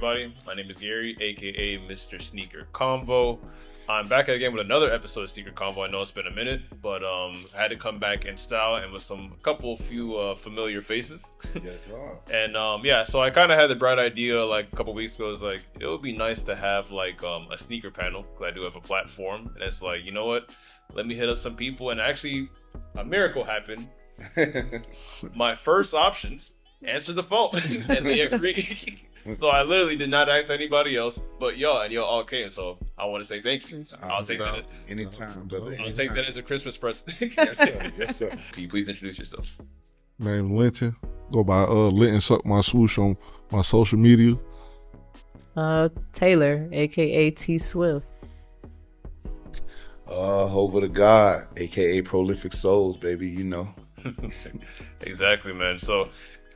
everybody? My name is Gary, aka Mr. Sneaker Convo. I'm back again with another episode of Sneaker Convo. I know it's been a minute, but I had to come back in style and with a few familiar faces. Yes, sir. And so I kind of had the bright idea like a couple weeks ago. It was like it would be nice to have like a sneaker panel because I do have a platform, and it's like, you know what? Let me hit up some people, and actually a miracle happened. My first options answered the phone and they agreed. So I literally did not ask anybody else but y'all, and y'all all came. So I want to say thank you. I'll take that. Anytime, brother. I'll take that as a Christmas present. Yes, sir. Yes, sir. Can you please introduce yourselves? My name is Linton. Go by Linton Suck My Swoosh on my social media. Taylor, aka T Swift. Over to God, aka Prolific Souls, baby. You know. Exactly, man. So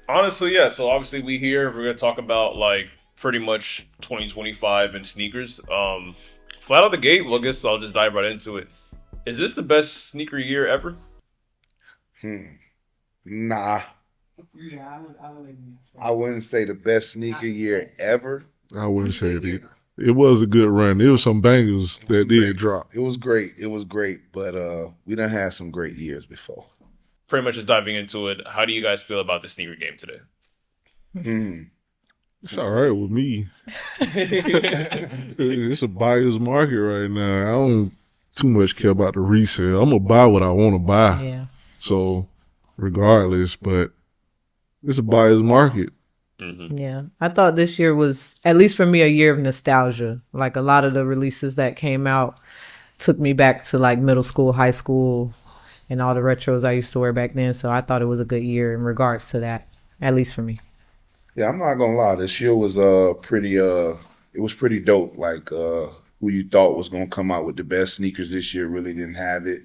honestly, yeah. So obviously we here. We're gonna talk about like pretty much 2025 in sneakers. Flat out the gate. Well, I guess I'll just dive right into it. Is this the best sneaker year ever? Nah. Yeah, I wouldn't say the best sneaker year ever. I wouldn't say it either. It was a good run. There was some bangers that did drop. It was great. It was great, but we done had some great years before. Pretty much just diving into it. How do you guys feel about the sneaker game today? It's all right with me. It's a buyer's market right now. I don't too much care about the resale. I'm gonna buy what I want to buy. Yeah. So regardless, but it's a buyer's market. Mm-hmm. Yeah. I thought this year was, at least for me, a year of nostalgia. Like a lot of the releases that came out took me back to like middle school, high school, and all the retros I used to wear back then. So I thought it was a good year in regards to that, at least for me. Yeah, I'm not gonna lie. This year was pretty it was pretty dope. Like who you thought was gonna come out with the best sneakers this year really didn't have it.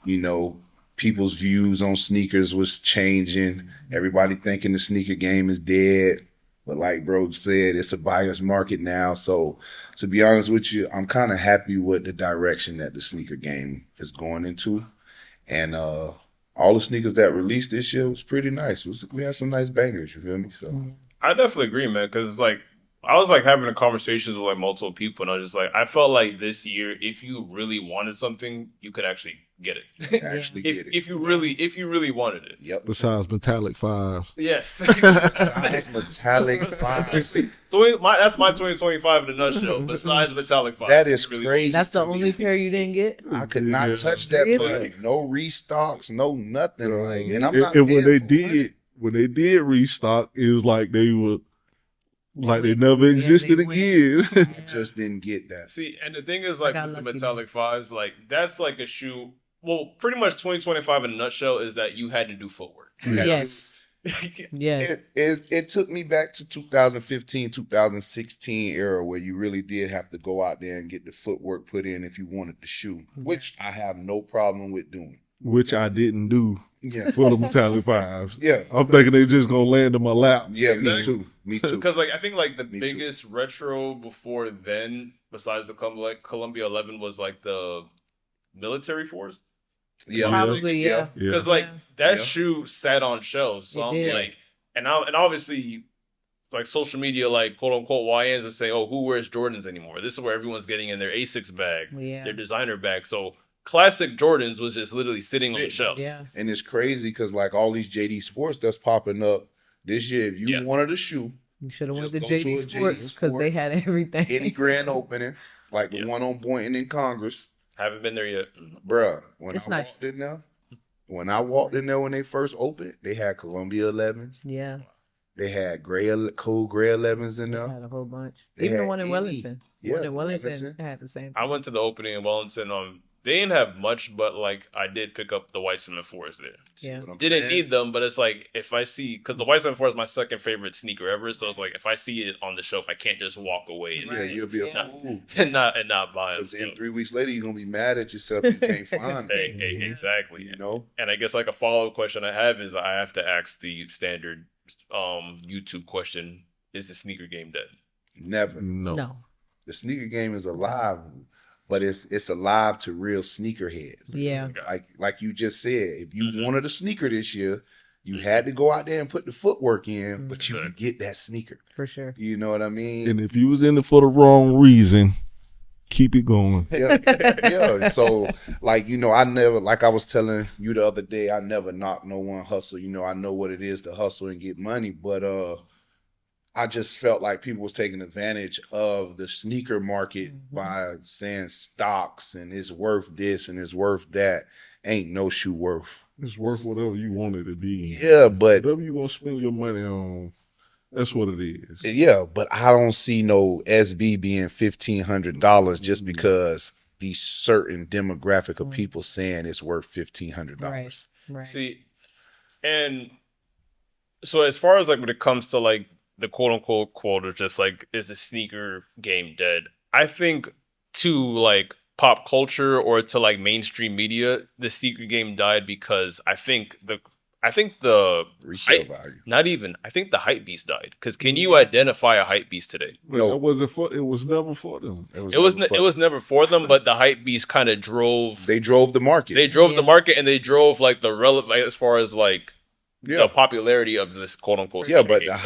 You know, people's views on sneakers was changing. Everybody thinking the sneaker game is dead. But like bro said, it's a buyer's market now. So to be honest with you, I'm kind of happy with the direction that the sneaker game is going into. And all the sneakers that released this year was pretty nice. We had some nice bangers, you feel me? So I definitely agree, man, because like I was like having a conversations with like multiple people, and I was just like, I felt like this year, if you really wanted something, you could actually get it. If you really wanted it. Yep. Besides Metallic 5. Yes. Besides Metallic 5. That's my 2025 in a nutshell. Besides Metallic 5. That is crazy. That's the only pair you didn't get? I could not touch that Really? button. No restocks, no nothing. Like, and I'm not And when they did, did restock, it was like they were like they never existed again. just didn't get that. See, and the thing is, like got with the lucky, Metallic 5s, like that's like a shoe. Well, pretty much 2025 in a nutshell is that you had to do footwork. Yes. Yes. It took me back to 2015, 2016 era where you really did have to go out there and get the footwork put in if you wanted the shoe, which I have no problem with doing. Which I didn't do Yeah. for the Metallic 5s. Yeah. I'm thinking they just gonna land in my lap. Yeah, Exactly. me too. Me too. Because like I think like the Me biggest retro before then, besides the Columbia 11, was like the military force. Yeah. Probably, yeah. Because like that Yeah. shoe sat on shelves. So It I'm did. like, and obviously, it's like social media, like quote unquote YNs would say, "Oh, who wears Jordans anymore?" This is where everyone's getting in their Asics bag, Yeah. their designer bag. So classic Jordans was just literally sitting on the shelf. Yeah. And it's crazy because like all these JD Sports that's popping up this year, if you wanted a shoe, You should have went Just to go to JD a Sports JD because Sport. they had everything. any grand opening, like the Yeah. one on Boynton in Congress, Haven't been there yet. bruh, when It's I nice. walked in there, when they first opened, they had Columbia 11s. Yeah. They had cool gray 11s in They there. had a whole bunch. They Even the had one in 80. Wellington. Yeah, One in Wellington Wellington. had the same. I went to the opening in Wellington. They didn't have much, but like I did pick up the White Cement 4s there. See Yeah. what I'm Didn't saying? need them, but it's like if I see, because the White Cement 4 is my second favorite sneaker ever. So it's like if I see it on the shelf, I can't just walk away Yeah, you'll be a Yeah. fool. and not buy them. Because then 3 weeks later, you're gonna be mad at yourself. You can't find it. Exactly. You know? And I guess like a follow up question I have is I have to ask the standard YouTube question: is the sneaker game dead? Never. No. The sneaker game is alive, but it's alive to real sneakerheads. Yeah. Like you just said, if you wanted a sneaker this year, You had to go out there and put the footwork in, but you could get that sneaker. For sure. You know what I mean? And if you was in it for the wrong reason, keep it going. Yeah, yeah. So, like, you know, I never, like I was telling you the other day, I never knock no one hustle. You know, I know what it is to hustle and get money, but I just felt like people was taking advantage of the sneaker market by saying stocks and it's worth this and it's worth that. Ain't no shoe worth. It's worth whatever you want it to be. Yeah, but whatever you gonna spend your money on, that's what it is. yeah, but I don't see no SB being $1,500 just because these certain demographic of people saying it's worth $1,500. Right. See, and so as far as like when it comes to like the quote unquote quote of just like, is the sneaker game dead? I think to like pop culture or to like mainstream media, the sneaker game died because I think the Resale value. Not even. I think the hype beast died. Because can you identify a hype beast today? No, it was never for them. It was never for them. But the hype beast kind of drove. They drove the market. They drove the market, and they drove like the relevant as far as like the popularity of this quote unquote. Yeah, but the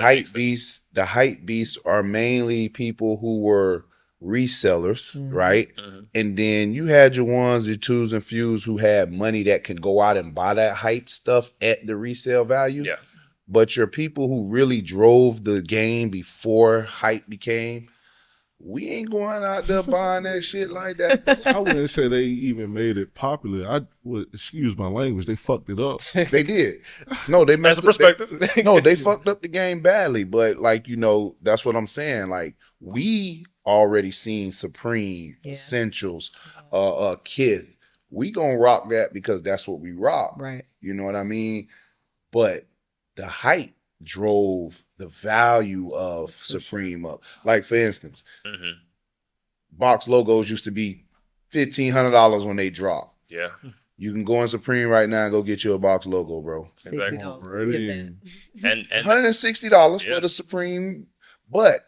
hype beasts are mainly people who were resellers, right? And then you had your ones, your twos and fews who had money that could go out and buy that hype stuff at the resale value. Yeah. But your people who really drove the game before hype became, we ain't going out there buying that shit like that. I wouldn't say they even made it popular. I would, excuse my language, they fucked it up. They did. No, they messed That's a perspective. They fucked up the game badly. But like, you know, that's what I'm saying. Like, we already seen Supreme, Essentials, Kith. We gonna rock that because that's what we rock. Right. You know what I mean? But the hype drove the value of Supreme up. Like, for instance, box logos used to be $1,500 when they drop. Yeah. You can go in Supreme right now and go get you a box logo, bro. Exactly. Ready. And $160 for the Supreme, but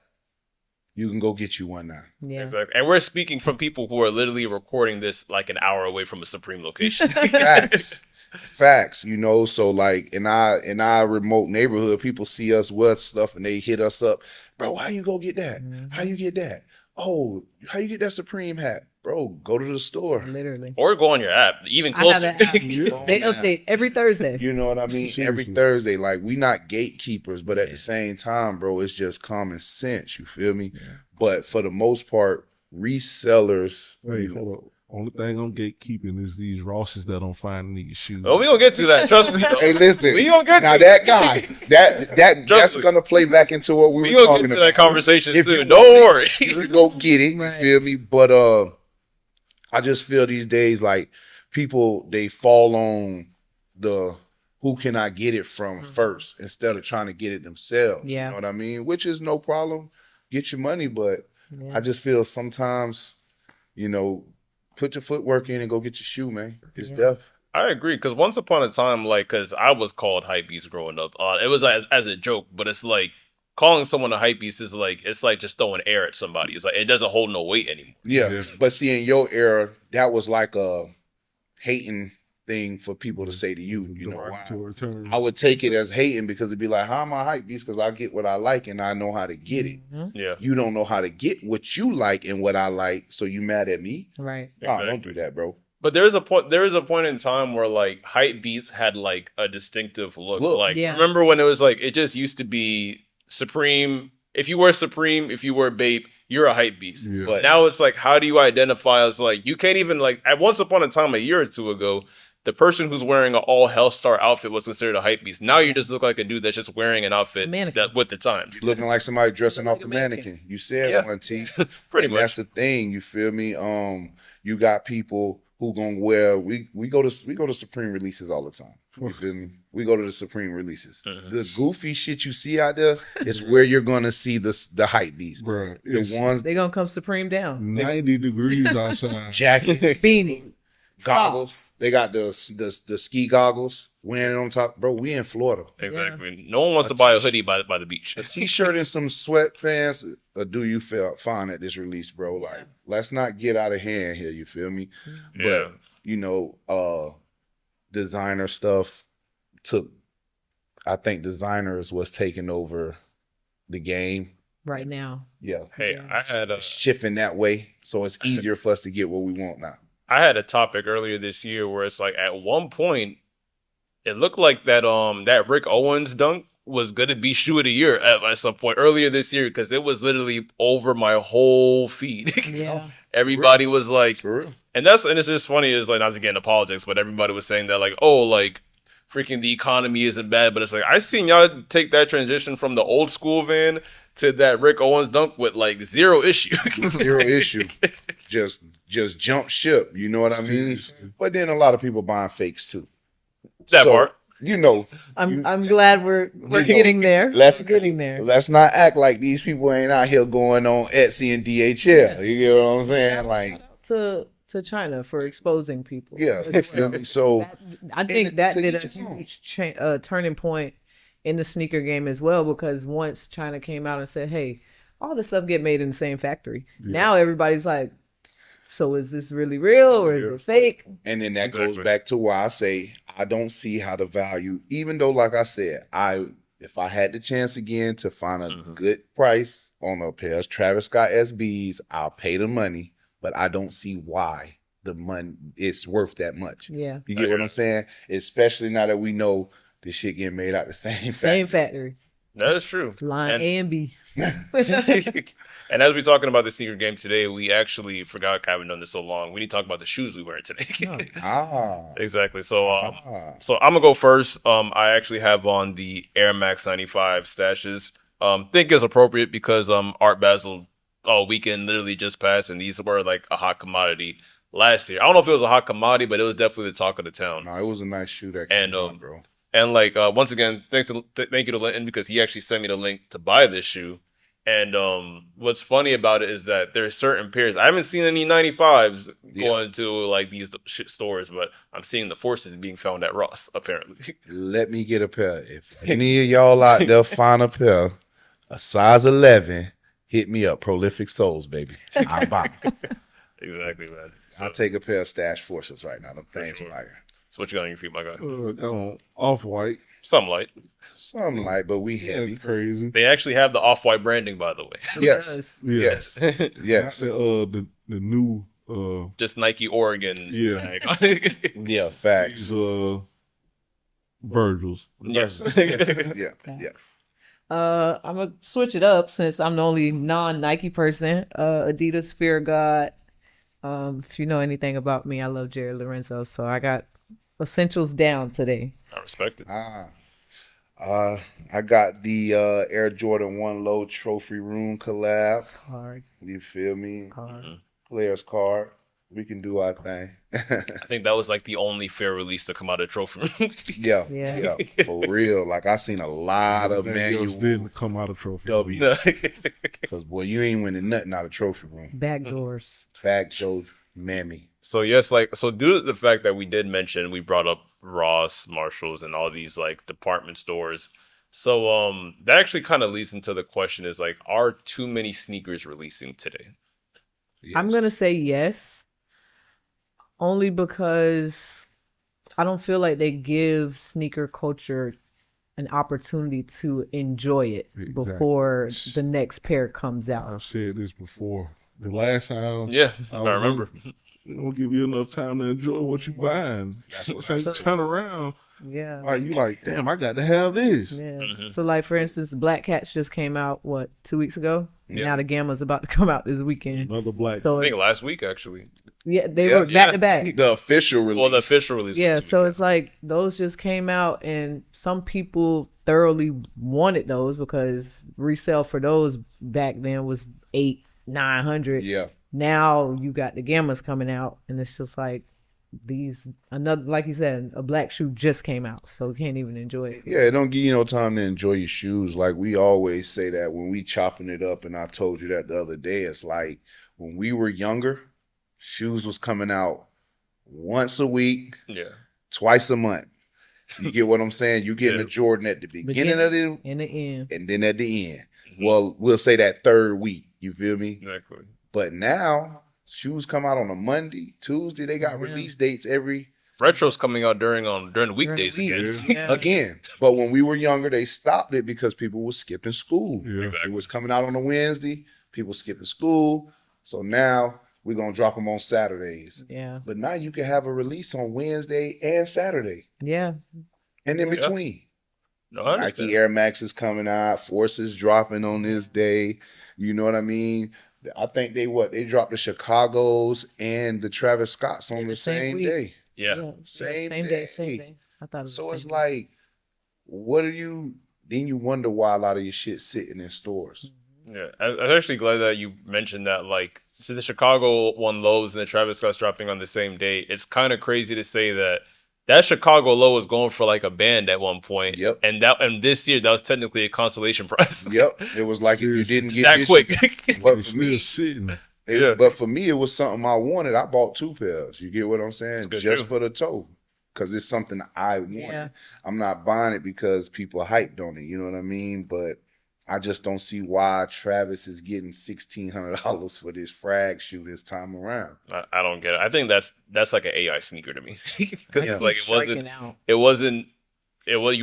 you can go get you one now. Yeah. exactly. And we're speaking from people who are literally recording this like an hour away from a Supreme location. Facts, you know. So like in our remote neighborhood, people see us with stuff and they hit us up, bro. How you go get that? How you get that? Oh, how you get that Supreme hat, bro? Go to the store, Literally. Or go on your app, even I have closer. that app. They update every Thursday. You know what I mean? Every Thursday, like, we not gatekeepers, but at the same time, bro, it's just common sense. You feel me? Yeah. But for the most part, resellers. Wait, hold on. Only thing I'm gatekeeping is these Rosses that don't find these shoes. Oh, we gonna get to that. Trust me. Hey, listen. We gonna get now to that guy. That's Trust gonna play back into what we We were gonna talking get to about. that conversation If soon. you Don't worry. You go get it. Right. You feel me? But I just feel these days like people, they fall on the who can I get it from first instead of trying to get it themselves. Yeah. You know what I mean? Which is no problem. Get your money, but I just feel sometimes, you know, put your footwork in and go get your shoe, man. It's death. I agree, because once upon a time, like, because I was called hypebeast growing up. It was as a joke, but it's like calling someone a hypebeast is like, it's like just throwing air at somebody. It's like it doesn't hold no weight anymore. Yeah. But see, in your era, that was like a hating thing for people to say to you. You know why? I would take it as hating because it'd be like, how am I hype beast? Because I get what I like and I know how to get it. Yeah. You don't know how to get what you like and what I like, so you mad at me? Right. Nah, don't do that, bro. But there is a point in time where like hype beasts had like a distinctive look. Like, remember when it was like, it just used to be Supreme. If you were Supreme, if you were Bape, you're a hype beast. Yeah. But now it's like, how do you identify as like, you can't even like, at once upon a time, a year or two ago, the person who's wearing an all Hellstar outfit was considered a hype beast. Now you just look like a dude that's just wearing an outfit that with the times. Looking like somebody dressing off the mannequin. You said one, T. Pretty and much. That's the thing. You feel me? You got people who gonna wear. We go to Supreme releases all the time. You feel me? We go to the Supreme releases. The goofy shit you see out there is where you're gonna see the hype beast. Bro, the ones They gonna come Supreme down. 90 degrees outside. jacket, Beanie. goggles. They got the ski goggles wearing it on top. Bro, we in Florida. Exactly. No one wants to buy a hoodie by the beach. A t-shirt and some sweatpants. Do you feel fine at this release, bro? Like, let's not get out of hand here. You feel me? Yeah. But you know, designer stuff took I think designer is what's taking over the game. right now. Yeah. Hey, Yeah. I had a It's shifting that way. So it's easier for us to get what we want now. I had a topic earlier this year where it's like at one point it looked like that Rick Owens dunk was gonna be shoe of the year at some point earlier this year because it was literally over my whole feed. Yeah. Everybody was like, For real. and it's just funny is like not to get into politics, but everybody was saying that like, oh, like freaking the economy isn't bad, but it's like I seen y'all take that transition from the old school van to that Rick Owens dunk with like zero issue. Zero issue. Just jump ship. You know what I mean? But then a lot of people buying fakes too. That part. You know, I'm glad we're know, getting there. let's We're getting there. Let's not act like these people ain't out here going on Etsy and DHL. You get what I'm saying? Like, To China for exposing people. yeah. So I think that to did each a his own. huge turning point in the sneaker game as well, because once China came out and said, hey, all this stuff get made in the same factory. Now everybody's like, so is this really real or is it fake? And then that goes Exactly. back to why I say I don't see how the value, even though, like I said, if I had the chance again to find a good price on a pair of Travis Scott SBs, I'll pay the money, but I don't see why the money it's worth that much. Yeah. You get what I'm saying? Especially now that we know this shit getting made out the same Same factory. factory. That is true. Line And- A and B. And as we're talking about the sneaker game today, we actually forgot I haven't done this so long. We need to talk about the shoes we wear today. Exactly. So, so I'm gonna go first. I actually have on the Air Max 95 stashes. Think is appropriate because Art Basel weekend literally just passed, and these were like a hot commodity last year. I don't know if it was a hot commodity, but it was definitely the talk of the town. No, it was a nice shoe that And, came out, bro. And like once again, thank you to Linton because he actually sent me the link to buy this shoe. And what's funny about it is that there's certain pairs. I haven't seen any 95s going to like these stores, but I'm seeing the forces being found at Ross apparently. Let me get a pair. If any of y'all out there find a pair, a size 11, hit me up. Prolific Souls, baby. I buy. Exactly, man. So, I'll take a pair of Stash Forces right now. Them things sure. fire. so what you got on your feet, my guy? Got on Off-White. Some light. Something like, but we Yeah, heavy. crazy. They actually have the off-white branding, by the way. Yes. Yeah. Yes. Not Yes. the new Just Nike Oregon. Yeah. tag. Yeah, facts. these Virgils. Yes. Yeah. Yeah. I'm gonna switch it up since I'm the only non-Nike person. Adidas Fear God. If you know anything about me, I love Jerry Lorenzo, so I got essentials down today. I respect it. I got the Air Jordan 1 Low Trophy Room collab. Hard, You feel me? hard. Players card. We can do our thing. I think that was like the only fair release to come out of Trophy Room. Yeah. Yeah. Yeah. For real. Like I seen a lot of That girls manual didn't come out of trophy. W. Because boy, you ain't winning nothing out of trophy room. Back doors. Back show mammy. So yes, like so due to the fact that we did mention we brought up Ross, Marshalls, and all these like department stores. So that actually kind of leads into the question is like, are too many sneakers releasing today? Yes. I'm gonna say yes, only because I don't feel like they give sneaker culture an opportunity to enjoy it Exactly. before the next pair comes out. I've said this before. The last time, Yeah, I I was remember. It don't give you enough time to enjoy what you buying. So you turn around, Yeah. like you like, damn, I got to have this. Yeah. Mhm. So like for instance, Black Cats just came out 2 weeks ago? Yeah. Now the Gamma's about to come out this weekend. Another black. So I think last week actually. yeah, they Yeah. were back to back. The official release. Well, the official release. Yeah, was this so weekend. it's like those just came out and some people thoroughly wanted those because resale for those back then was 800-900. Yeah. Now you got the Gammas coming out and it's just like another, like you said, a black shoe just came out, so you can't even enjoy it. Yeah, it don't give you no time to enjoy your shoes. Like we always say that when we chopping it up, and I told you that the other day, it's like when we were younger, shoes was coming out once a week, Yeah. twice a month. You get what I'm saying? You getting Yeah. a Jordan at the beginning of the In the end. and then at the end. Mhm. Well, we'll say that third week. You feel me? Exactly. But now shoes come out on a Monday, Tuesday. They got release dates every Retro's coming out during the weekdays week. again. Yeah. Again. But when we were younger, they stopped it because people were skipping school. Yeah. Exactly. It was coming out on a Wednesday. People skipping school. So now we're going to drop them on Saturdays. Yeah. But now you can have a release on Wednesday and Saturday. Yeah. And in Yeah. between. No, I understand. Nike Air Max is coming out. Force is dropping on this day. You know what I mean? I think they dropped the Chicago's and the Travis Scott's on the same week. day. Yeah. Same Same day. day. I thought it was So the it's same like, what are you? Then you wonder why a lot of your shit sitting in stores. Yeah, I was actually glad that you mentioned that. Like, so the Chicago one lows and the Travis Scott's dropping on the same day. It's kind of crazy to say that Chicago low was going for like a band at one point. Yep. And this year that was technically a consolation prize. Yep. It was like if you didn't get that this, quick. But It's for me, still sitting. Yeah. but for me, it was something I wanted. I bought 2 pairs. You get what I'm saying? good Just shoe. for the toe. Because it's something I wanted. Yeah. I'm not buying it because people hyped on it. You know what I mean? But I just don't see why Travis is getting $1,600 for this frag shoe this time around. I don't get it. I think that's like an AI sneaker to me. 'Cause Yeah. it's like striking out. you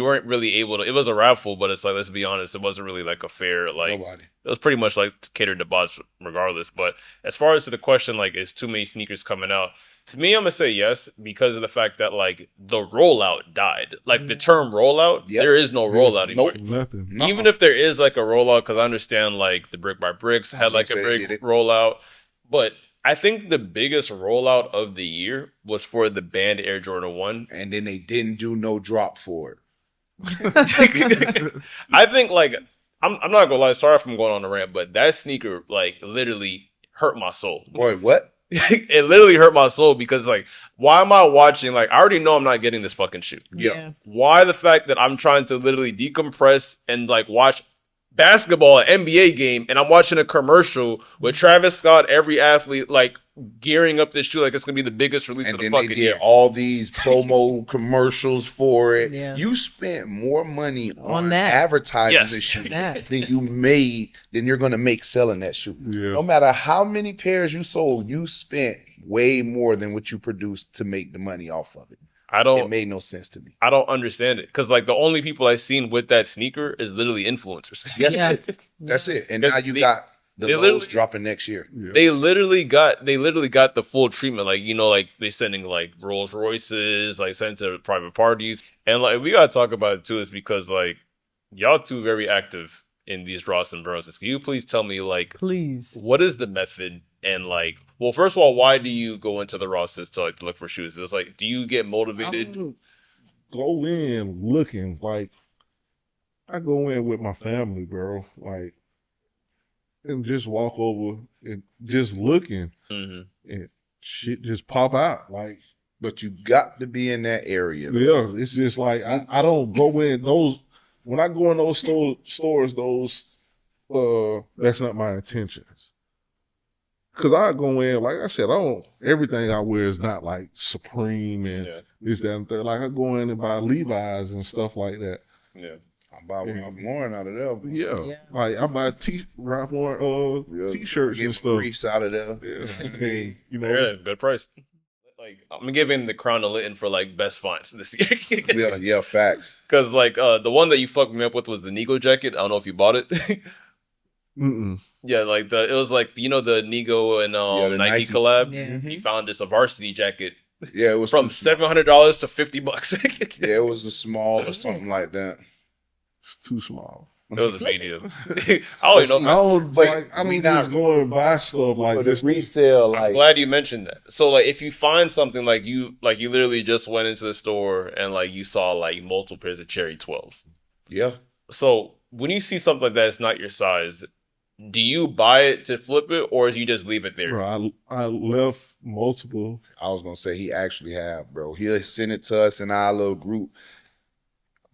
weren't really able to. It was a raffle, but it's like, let's be honest, it wasn't really like a fair, like, Nobody. it was pretty much like catered to bots regardless. But as far as to the question, like, is too many sneakers coming out? To me, I'm gonna say yes, because of the fact that like the rollout died. Like the term rollout, Yep. there is no rollout anymore. Nothing. No. Even if there is like a rollout, because I understand like the Brick by Bricks had like a Say they big did it. rollout, but I think the biggest rollout of the year was for the banned Air Jordan 1. And then they didn't do no drop for it. I think like I'm not gonna lie, sorry if I'm going on a rant, but that sneaker like literally hurt my soul. Boy, what? It literally hurt my soul because like, why am I watching? Like, I already know I'm not getting this fucking shoe. Yeah. Why the fact that I'm trying to literally decompress and like watch basketball, an NBA game, and I'm watching a commercial with Travis Scott, every athlete like gearing up this shoe like it's gonna be the biggest release And of the then they fucking did year. all these promo commercials for it. Yeah. You spent more money on that. advertising Yes. this shoe That. than you're gonna make selling that shoe. Yeah. No matter how many pairs you sold, you spent way more than what you produced to make the money off of it. I It don't made no sense to me. I don't understand it because like the only people I've seen with that sneaker is literally influencers. That's Yeah. it. That's it. And Because now you they- got the they lows literally- dropping next year. They literally got the full treatment. Like, you know, like they sending like Rolls Royces, like sent to private parties. And like we gotta talk about it too, is because like y'all two very active in these Ross and Burlingtons. Can you please tell me like Please. what is the method and like, well, first of all, why do you go into the Rosses to like to look for shoes? It's like, do you get motivated? I go in looking like I go in with my family, bro. Like, and just walk over and just looking hmm and shit just pop out. Like, But you got to be in that area. yeah, it's just like I don't go in those when I go in those stores. Those that's not my intentions. Cause I go in, like I said, I don't. Everything I wear is not like Supreme and Yeah. this, that, and third. Like I go in and buy Levi's and stuff like that. Yeah. I buy Ralph Lauren out of there. Yeah, Yeah. like I buy Ralph Lauren Yeah. t-shirts Get and stuff. briefs out of there. Yeah, hey, you know, Yeah, good price. Like I'm giving the crown to Litton for like best finds this year. Yeah, facts. Cause like the one that you fucked me up with was the Nego jacket. I don't know if you bought it. mm-mm. Yeah, like it was like, you know, the Nego and the Nike Nike. collab. Yeah. He found this a varsity jacket Yeah, it was from too small. $700 to $50. Yeah, it was a small or something like that. It's too small. It was a big deal. I don't even I know. don't But, like. I mean, just not- going and buy stuff like this. resale, I'm glad you mentioned that. So like if you find something like you literally just went into the store and like you saw like multiple pairs of cherry 12s. yeah. So when you see something like that, it's not your size. Do you buy it to flip it, or do you just leave it there? Bro, I left multiple. I was gonna say he actually have, bro. He'll send it to us in our little group.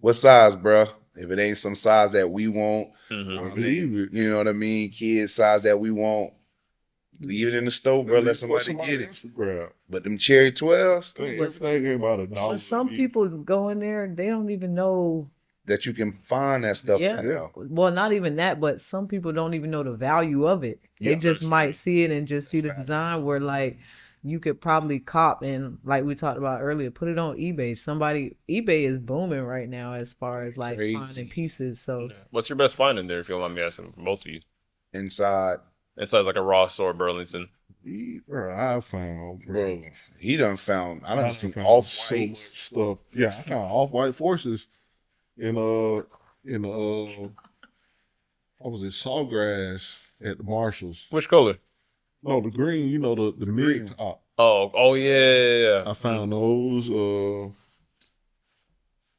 What size, bro? If it ain't some size that we want, Mhm. or if it Leave ain't, it. you know what I mean, kid size that we want, leave it in the store, bro. Let somebody get it. Instagram. But them cherry 12s Everything ain't about $1. But some people go in there, they don't even know. that you can find that stuff. Yeah. Yeah. Well, not even that, but some people don't even know the value of it. They Yeah. just might see it and just see the design where like you could probably cop and like we talked about earlier, put it on eBay. eBay is booming right now as far as like Crazy. finding pieces. So What's your best find in there, if you don't mind me asking, both of you? Inside, It sounds like a Ross or Burlington. Bro, I found, bro, he done found. I I done done seen found off so much white. stuff. Yeah, I found off-white forces in what was it, Sawgrass at the Marshalls. Which color? No, the green, you know, the mid top. Oh yeah. I found those.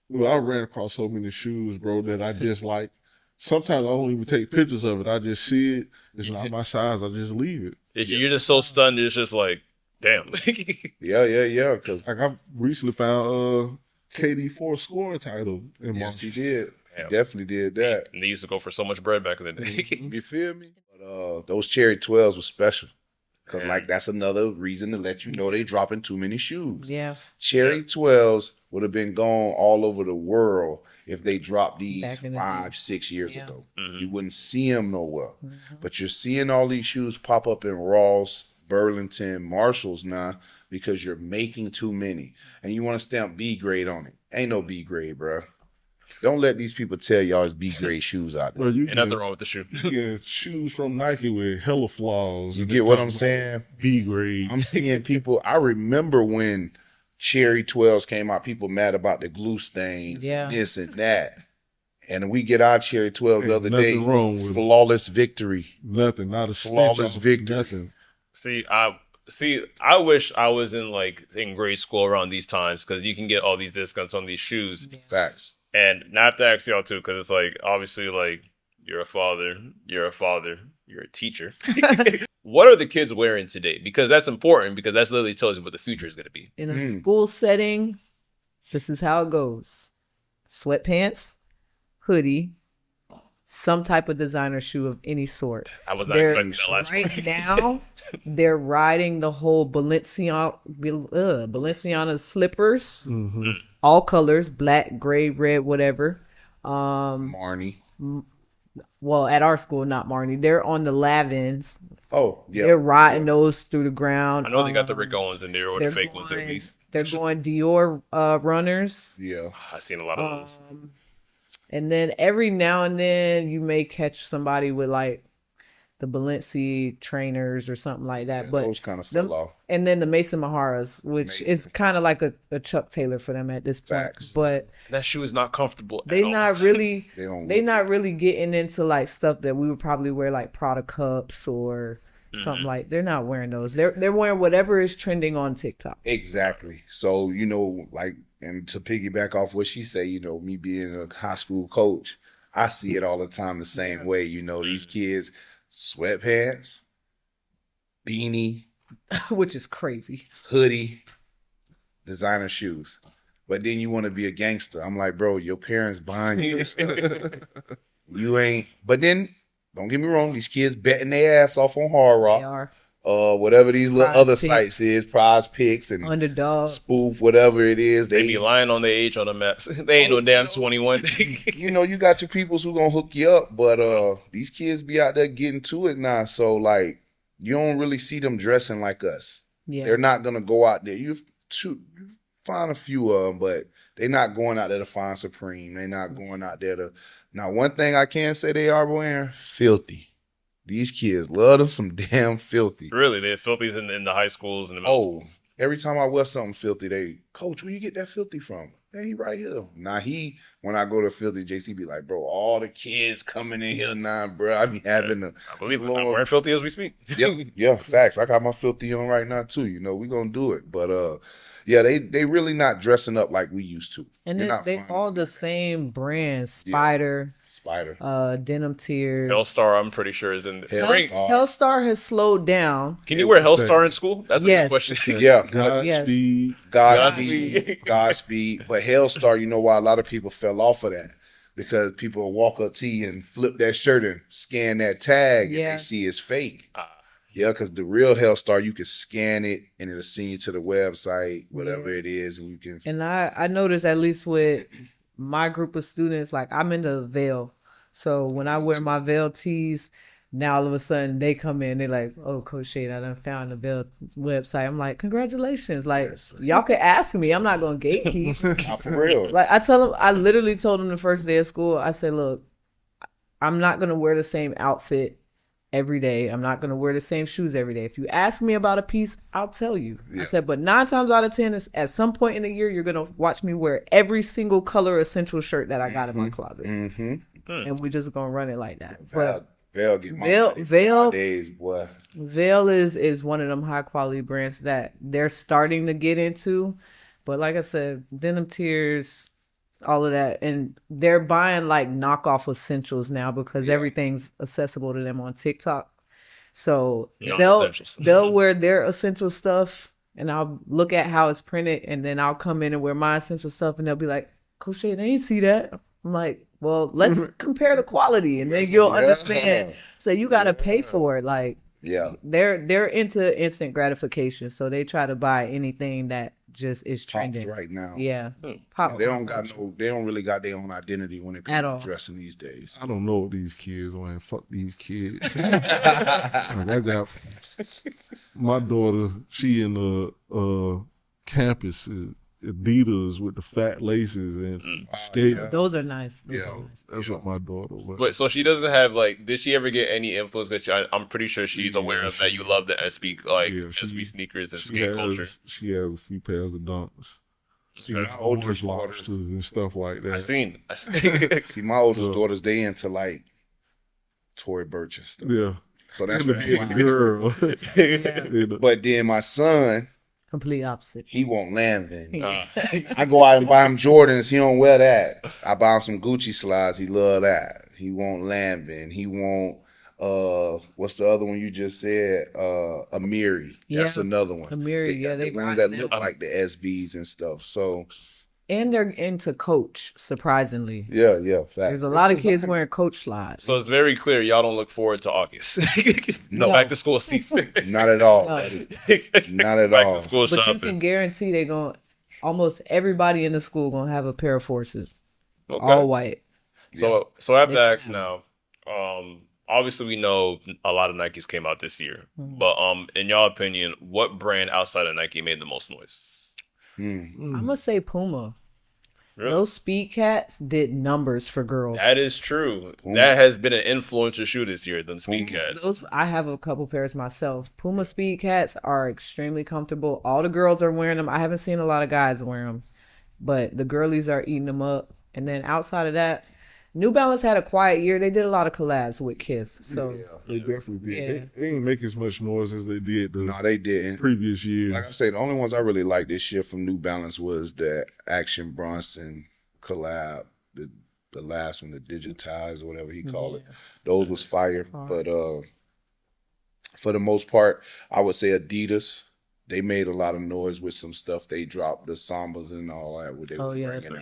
Well, I ran across so many shoes, bro, that I just like. Sometimes I don't even take pictures of it. I just see it. It's not my size. I just leave it. You're just so stunned. It's just like, damn. Yeah. Because Like I recently found KD4 scoring title in yes, he Marshall. did. Damn. He definitely did that. And they used to go for so much bread back in the day. You feel me? But those cherry 12s were special. Because, Yeah. like, that's another reason to let you know they dropping too many shoes. yeah, Cherry 12s would have been gone all over the world if they dropped these Back in the day. 5-6 years Yeah. ago. Mhm. You wouldn't see them nowhere. Mhm. But you're seeing all these shoes pop up in Ross, Burlington, Marshalls now because you're making too many. And you want to stamp B grade on it. Ain't no B grade, bro. Don't let these people tell y'all it's B grade shoes out there. Bro, you Ain't nothing get, wrong with the shoe. you get shoes from Nike with hella flaws. You and they get what talk I'm about saying? B grade. I'm seeing people. I remember when Cherry 12s came out, people mad about the glue stains, Yeah. this and that. And we get our Cherry 12s the Ain't other day. nothing wrong with it. Flawless victory. Nothing, not a stitch Flawless off, victory. Nothing. I wish I was in grade school around these times because you can get all these discounts on these shoes. Facts. And now I have to ask y'all too, because it's like obviously like you're a father, you're a teacher. What are the kids wearing today? Because that's important because that's literally tells you what the future is going to be. in a school setting, this is how it goes: sweatpants, hoodie, some type of designer shoe of any sort. I was not They're expecting that last one. right now. They're riding the whole Balenciaga slippers, Mm-hmm. all colors, black, gray, red, whatever. Marnie. Well, at our school, not Marnie. They're on the Lavins. Oh, yeah. They're riding those through the ground. I know they got the Rick Owens in there or the fake ones at least. They're going Dior runners. Yeah. I've seen a lot of those. And then every now and then you may catch somebody with like the Balenci trainers or something like that. But those kind of them- fell off. and then the Mason Maharas, which Mason. is kind of like a Chuck Taylor for them at this point. Facts. But That shoe is not comfortable. they at all. not really They don't they look not really getting into like stuff that we would probably wear, like Prada cups or Mm-hmm. something like. They're not wearing those. They're wearing whatever is trending on TikTok. Exactly. So, like, and to piggyback off what she said, me being a high school coach, I see it all the time the same way. These kids, sweatpants, beanie, Which is crazy. hoodie, designer shoes. But then you want to be a gangster. I'm like, bro, your parents buying you this stuff. You ain't. But then, don't get me wrong, these kids betting their ass off on Hard They Rock. are Whatever these little Prize other Picks. sites is, Prize Picks and underdog. Spoof, whatever it is. They be lying on their age on the maps. They ain't no damn 21. You got your peoples who gonna hook you up, but these kids be out there getting to it now. So like, you don't really see them dressing like us. Yeah. They're not gonna go out there. You find a few of them, but they're not going out there to find Supreme. They're not going out there to. Now, one thing I can say they are wearing, filthy. These kids love them some damn filthy. Really, they're filthies in the high schools and the middle Oh, schools. every time I wear something filthy, Coach, where you get that filthy from? Hey, he right here. Now when I go to filthy, JC be like, bro, all the kids coming in here now, bro. I be having the. I believe it. I'm wearing filthy as we speak. Yeah, facts. I got my filthy on right now too. We gonna do it, but yeah, they really not dressing up like we used to. And They're then not they fun. all the same brand. Spider, Spider. Denim Tears. Hellstar, I'm pretty sure is in. Hellstar. Hellstar has slowed down. Can you wear Hellstar in school? That's a Yes. good question. Yeah, Godspeed. Godspeed. But Hellstar, you know why a lot of people fell off of that? Because people will walk up to you and flip that shirt and scan that tag and Yeah. they see it's fake. Yeah, because the real Hellstar, you can scan it and it'll send you to the website, whatever it is, and you can. And I noticed, at least with my group of students, like I'm in the Veil. So when I wear my Veil tees, Now all of a sudden they come in, they're like, "Oh, Coach Shade, I done found the Bill website." I'm like, "Congratulations!" Like y'all could ask me. I'm not gonna gatekeep. Not for real. Like I tell them, I literally told them the first day of school. I said, "Look, I'm not gonna wear the same outfit every day. I'm not gonna wear the same shoes every day. If you ask me about a piece, I'll tell you." I said, "But 9 times out of 10, at some point in the year, you're gonna watch me wear every single color essential shirt that I got in my closet, and we're just gonna run it like that." But Vail get my Vail- money for Vail- my days, boy. Vail is one of them high quality brands that they're starting to get into. But like I said, denim tiers, all of that. And they're buying like knockoff essentials now because everything's accessible to them on TikTok. So they'll wear their essential stuff and I'll look at how it's printed and then I'll come in and wear my essential stuff and they'll be like, "Coach Shade, I didn't see that." I'm like, "Well, let's compare the quality and then you'll understand." So you got to pay for it. Like, they're into instant gratification. So they try to buy anything that just is trending right now. Yeah. They don't really got their own identity when it comes to dressing these days. I don't know what these kids wearing. Fuck these kids. I got my daughter. She in the campus Adidas with the fat laces and skate. Those are nice. That's what my daughter wears. Wait, so she doesn't have like? Did she ever get any influence? Because I'm pretty sure she's aware of that. You love the SB SB sneakers and skate culture. She has a few pairs of Dunks. See, my oldest daughters and stuff like that. I seen. See, my oldest daughters, they into like Tory Burch and stuff. Yeah. So that's the big girl. But then my son, complete opposite. He want Lanvin. I go out and buy him Jordans. He don't wear that. I buy him some Gucci slides. He love that. He want Lanvin. He want what's the other one you just said? Amiri. That's another one. Amiri. They ones that look like the SBs and stuff. So. And they're into Coach, surprisingly. Yeah, facts. There's a lot of kids wearing Coach slides. So it's very clear y'all don't look forward to August. No, back to school season. Not at all. Not at all. To school but shopping. you can guarantee they're going. Almost everybody in the school gonna have a pair of Forces, all white. So I have to ask now. Obviously, we know a lot of Nikes came out this year, but in your opinion, what brand outside of Nike made the most noise? I'm gonna say Puma. Really? Those Speed Cats did numbers for girls. That is true. That has been an influencer shoe this year, the Speed Cats. I have a couple pairs myself. Puma Speed Cats are extremely comfortable. All the girls are wearing them. I haven't seen a lot of guys wear them, but the girlies are eating them up. And then outside of that, New Balance had a quiet year. They did a lot of collabs with Kith. So they definitely did. They didn't make as much noise as they did they didn't. Previous years. Like I say, the only ones I really liked this year from New Balance was the Action Bronson collab, the last one, the Digitize or whatever he called it. Those was fire. But for the most part, I would say Adidas. They made a lot of noise with some stuff they dropped, the Sambas and all that. What they were bringing out. And the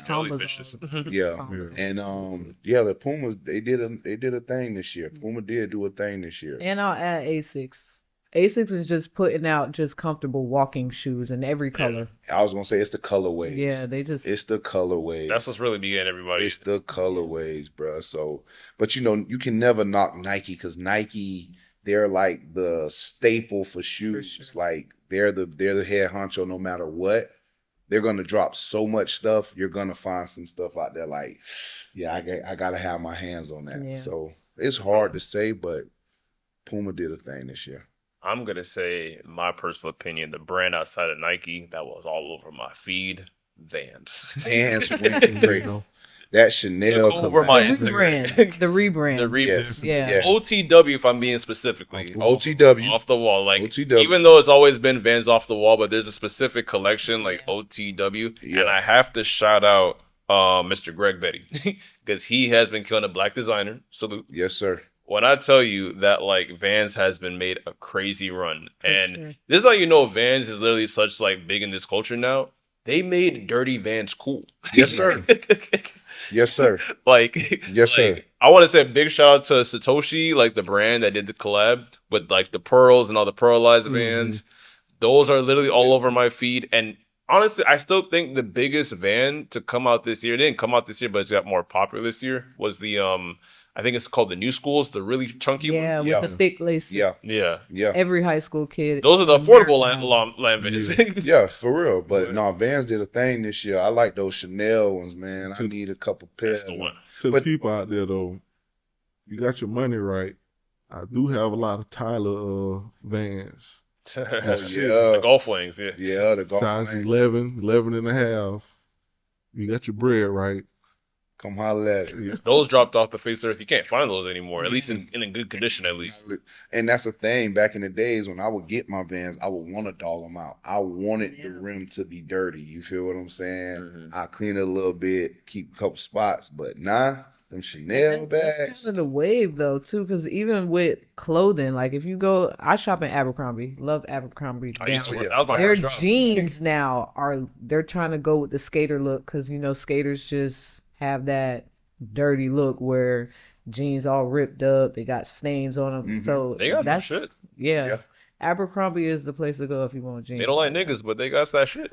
Pumas they did a thing this year. Puma did do a thing this year. And I'll add Asics. Asics is just putting out just comfortable walking shoes in every color. I was gonna say it's the colorways. Yeah, it's the colorways. That's what's really getting everybody. It's the colorways, bro. So, but you can never knock Nike because Nike, they're like the staple for shoes. For sure. Like they're the head honcho no matter what. They're gonna drop so much stuff. You're gonna find some stuff out there like, I gotta have my hands on that. Yeah. So it's hard to say, but Puma did a thing this year. I'm gonna say my personal opinion, the brand outside of Nike that was all over my feed, Vans. Vans went great. That Chanel over my rebrand. The rebrand. Yes. Yeah. OTW, if I'm being specifically. OTW. Off the wall. Like OTW. Even though it's always been Vans off the wall, but there's a specific collection like OTW. Yeah. And I have to shout out Mr. Greg Betty. Because he has been killing a black designer. Salute. Yes, sir. When I tell you that like Vans has been made a crazy run. And this is how you know Vans is literally such like big in this culture now. They made dirty Vans cool. Yes, sir. Yes, sir. Yes, sir. I want to say a big shout out to Satoshi, like the brand that did the collab with like the pearls and all the pearlized Vans. Those are literally all over my feed. And honestly, I still think the biggest van to come out this year, it didn't come out this year, but it got more popular this year, was the I think it's called the New Schools, the really chunky one. Yeah, with Yeah. the thick laces. Yeah, Yeah. yeah, Every high school kid. Those are the in affordable America. land Vans. yeah, for real. But no, Vans did a thing this year. I like those Chanel ones, man. I need a couple pairs. That's the one. To the But- people out there though, you got your money right. I do have a lot of Tyler Vans. Oh, The yeah, golf wings, yeah. yeah, the golf Size lane. 11 and a half. You got your bread right. Come holler at me. Those dropped off the face of earth. You can't find those anymore, at least in a good condition, at least. And that's the thing. Back in the days when I would get my Vans, I would want to dog them out. I wanted the rim to be dirty. You feel what I'm saying? I clean it a little bit, keep a couple spots, but nah, them Chanel That's bags. kind of the wave though too, because even with clothing, like if you go, I shop in Abercrombie, love Abercrombie. I used to down. work. That was my Their first job. jeans now they're trying to go with the skater look because skaters just have that dirty look where jeans all ripped up, they got stains on them. So They got some that's shit. yeah. Abercrombie is the place to go if you want jeans. They don't like niggas, but they got that shit.